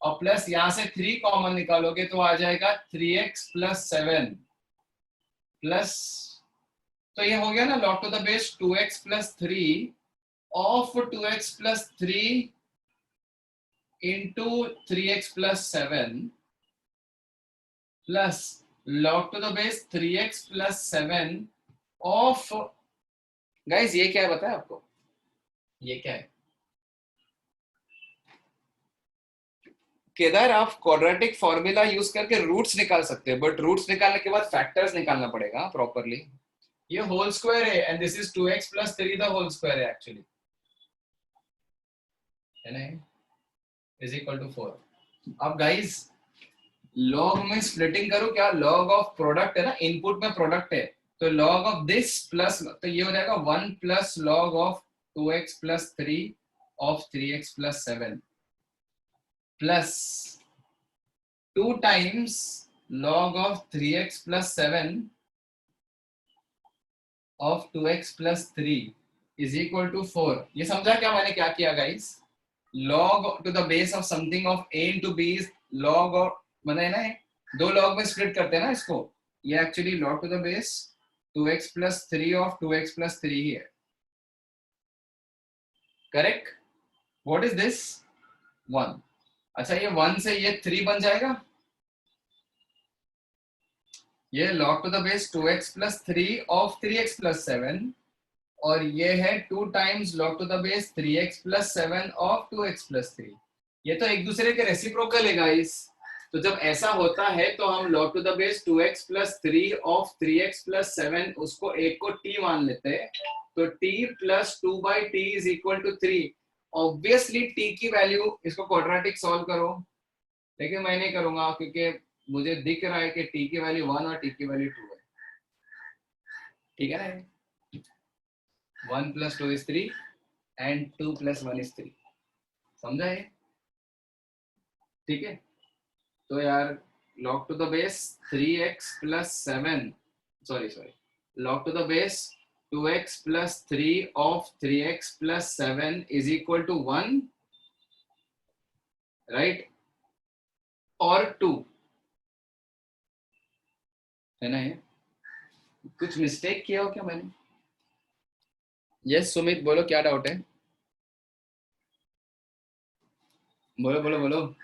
Speaker 1: और प्लस यहां से 3 कॉमन निकालोगे तो आ जाएगा 3x प्लस 7 प्लस, तो ये हो गया ना log to the base 2x plus 3 of 2x plus 3 into 3x plus 7 plus log to the base 3x plus 7 of, guys ये क्या है बताया आपको, ये क्या है? केदार आप क्वाड्रेटिक फॉर्मूला यूज करके रूट्स निकाल सकते हैं, बट रूट्स निकालने के बाद फैक्टर्स निकालना पड़ेगा प्रॉपरली। ये होल स्क्वायर है and this is 2x plus 3 the whole square है एक्चुअली, है ना, इज इक्वल टू 4। अब गाइस लॉग में स्प्लिटिंग करो, क्या लॉग ऑफ प्रोडक्ट है ना, इनपुट में प्रोडक्ट है, तो लॉग ऑफ दिस प्लस, तो ये हो जाएगा 1 plus log of 2x plus 3 of 3x plus 7 plus 2 times log of 3x plus 7 of 2x plus 3 is equal to 4। ये समझा क्या मैंने क्या किया guys? log to the base of something of a into b is log of, मैंने ना 2 log में split करते हैं ना इसको, ये actually log to the base 2x plus 3 of 2x plus 3 ही है, करेक्ट? What is this? 1। अच्छा ये 1 से ये 3 बन जाएगा, ये log to the base 2x plus 3 of 3x plus 7, और ये है 2 times log to the base 3x plus 7 of 2x plus 3। ये तो एक दूसरे के रेसिप्रोकल है गाइस, तो जब ऐसा होता है तो हम log to the base 2x plus 3 of 3x plus 7 उसको एक को t मान लेते हैं, तो t plus 2 by t is equal to 3, obviously t की वैल्यू, इसको क्वाड्रेटिक सॉल्व करो, लेकिन मैं नहीं करूंगा क्योंकि मुझे दिख रहा है कि t की वैल्यू 1 और t की वैल्यू 2 है, ठीक है ना। 1 + 2 = 3 एंड 2 + 1 = 3, समझा है, ठीक है। तो यार log to the base 3x + 7, sorry log to the base 2x + 3 of 3x + 7 = 1, right, और 2 है ना। ये कुछ मिस्टेक किया हो क्या मैंने? यस सुमित बोलो, क्या डाउट है, बोलो बोलो बोलो,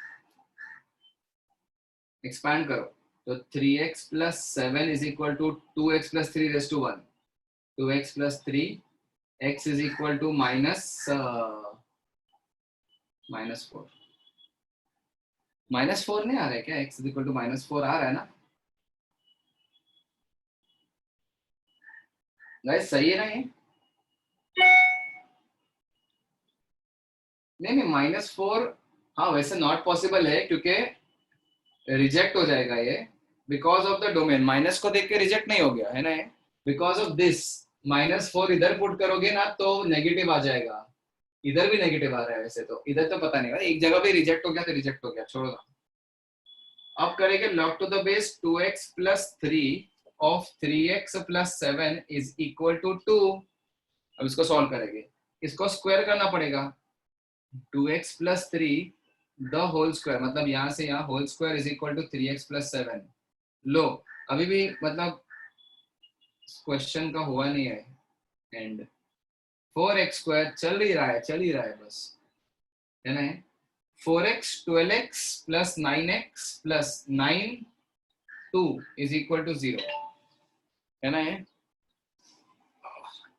Speaker 1: एक्सपैंड करो। तो 3x + 7 = 2x + 3 raised to 1, 2x + 3 x = -4, -4 नहीं आ रहा है क्या, x = -4 आ रहा है ना गाइस, सही है ना ये? नहीं -4, हाँ वैसे नॉट पॉसिबल है क्योंकि रिजेक्ट हो जाएगा ये, because of the domain, minus को देख के रिजेक्ट नहीं हो गया है ना ये, बिकॉज ऑफ दिस। -4 इधर पुट करोगे ना तो नेगेटिव आ जाएगा, इधर भी नेगेटिव आ रहा है वैसे तो, इधर तो पता नहीं, एक जगह पे रिजेक्ट हो गया तो रिजेक्ट हो गया, छोड़ो ना। अब करेंगे log to the base 2x + 3 of 3x + 7 = 2। अब इसको सॉल्व करेंगे, इसको स्क्वायर करना पड़ेगा, 2x + 3 द होल स्क्वायर, मतलब यहाँ से यहाँ होल स्क्वायर = 3x + 7। लो अभी भी मतलब क्वेश्चन का हुआ नहीं है एंड, 4x² चल ही रहा है बस, है ना। 4x 12x + 9x + 9 2 = 0, है ना ये।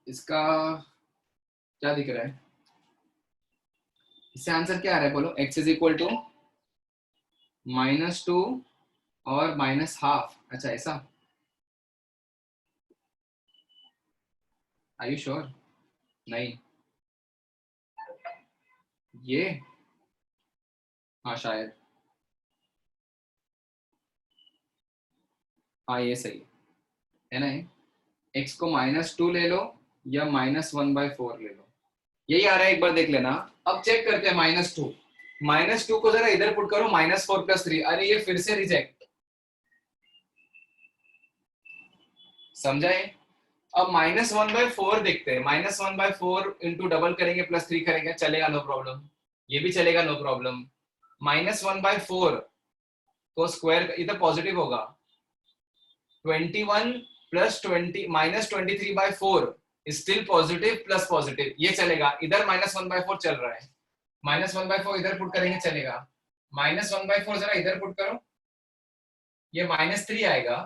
Speaker 1: इसका क्या दिख रहा है, इससे आंसर क्या आ रहा है बोलो, x = -2 और -½ अच्छा ऐसा, आर यू श्योर? नहीं ये, हाँ शायद, हाँ ये सही है ना ये। x को -2 ले लो या -1/4 ले लो, यही आ रहा है, एक बार देख लेना। अब चेक करते हैं -2 को जरा इधर पुट करो, -4 + 3, अरे ये फिर से रिजेक्ट, समझाए। अब -1/4 देखते हैं, -1/4 इंटू डबल करेंगे +3 करेंगे, चलेगा नो प्रॉब्लम, ये भी चलेगा नो प्रॉब्लम। -1/4 को स्क्वायर, इधर पॉजिटिव होगा, 21 + 20 -23/4 स्टिल पॉजिटिव प्लस पॉजिटिव, ये चलेगा। इधर -1/4 चल रहा है, -1/4 इधर पुट करेंगे चलेगा, -1/4 जरा इधर पुट करो, ये -3 आएगा,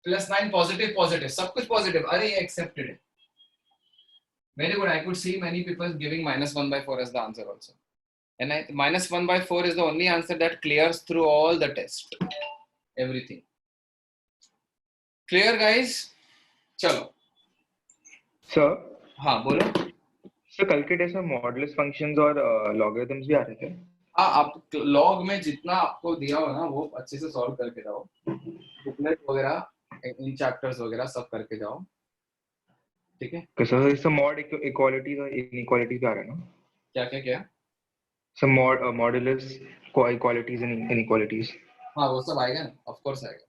Speaker 1: +9 पॉजिटिव पॉजिटिव सब कुछ पॉजिटिव, अरे ये एक्सेप्टेड है, very good. I could see many people giving -1/4 as the answer also, and -1/4 is the only answer that clears through all the test, everything clear guys। चलो
Speaker 2: sir,
Speaker 1: हाँ बोलो।
Speaker 2: Sir कल के टेस्ट में modulus functions और logarithms भी आ रहे थे।
Speaker 1: हाँ आप लॉग में जितना आपको दिया हो ना वो अच्छे से सॉल्व करके जाओ, बुकलेट वगैरह इन चैप्टर्स वगैरह सब करके जाओ, ठीक है।
Speaker 2: तो सर इससे मॉड इक्वालिटीज और इनइक्वालिटीज आ रहा है ना?
Speaker 1: क्या क्या क्या?
Speaker 2: Sir modulus equalities and inequalities.
Speaker 1: हाँ वो सब आएगा ना, ऑफ कोर्स आएगा,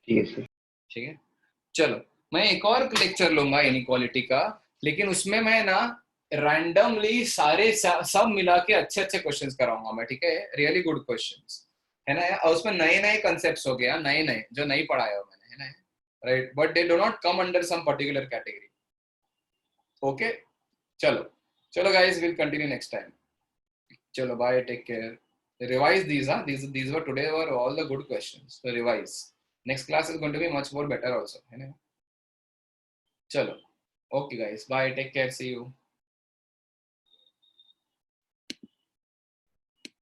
Speaker 2: ठीक है सर।
Speaker 1: ठीक है। चलो मैं एक और लेक्चर लूंगा इनइक्वालिटी का, लेकिन उसमें मैं ना रैंडमली सारे सब मिला के अच्छे अच्छे क्वेश्चंस कराऊंगा मैं, ठीक है, रियली गुड क्वेश्चंस, है ना। और उसमें नए नए कंसेप्ट्स हो गया, नए नए जो नहीं पढ़ाया हो मैंने, है ना, right, but they do not come under some particular category, okay. चलो चलो guys, will continue next time, चलो bye, take care, revise these, these were today were all the good questions, so revise, next class is going to be much more better also, है ना। चलो okay guys, bye, take care, see you.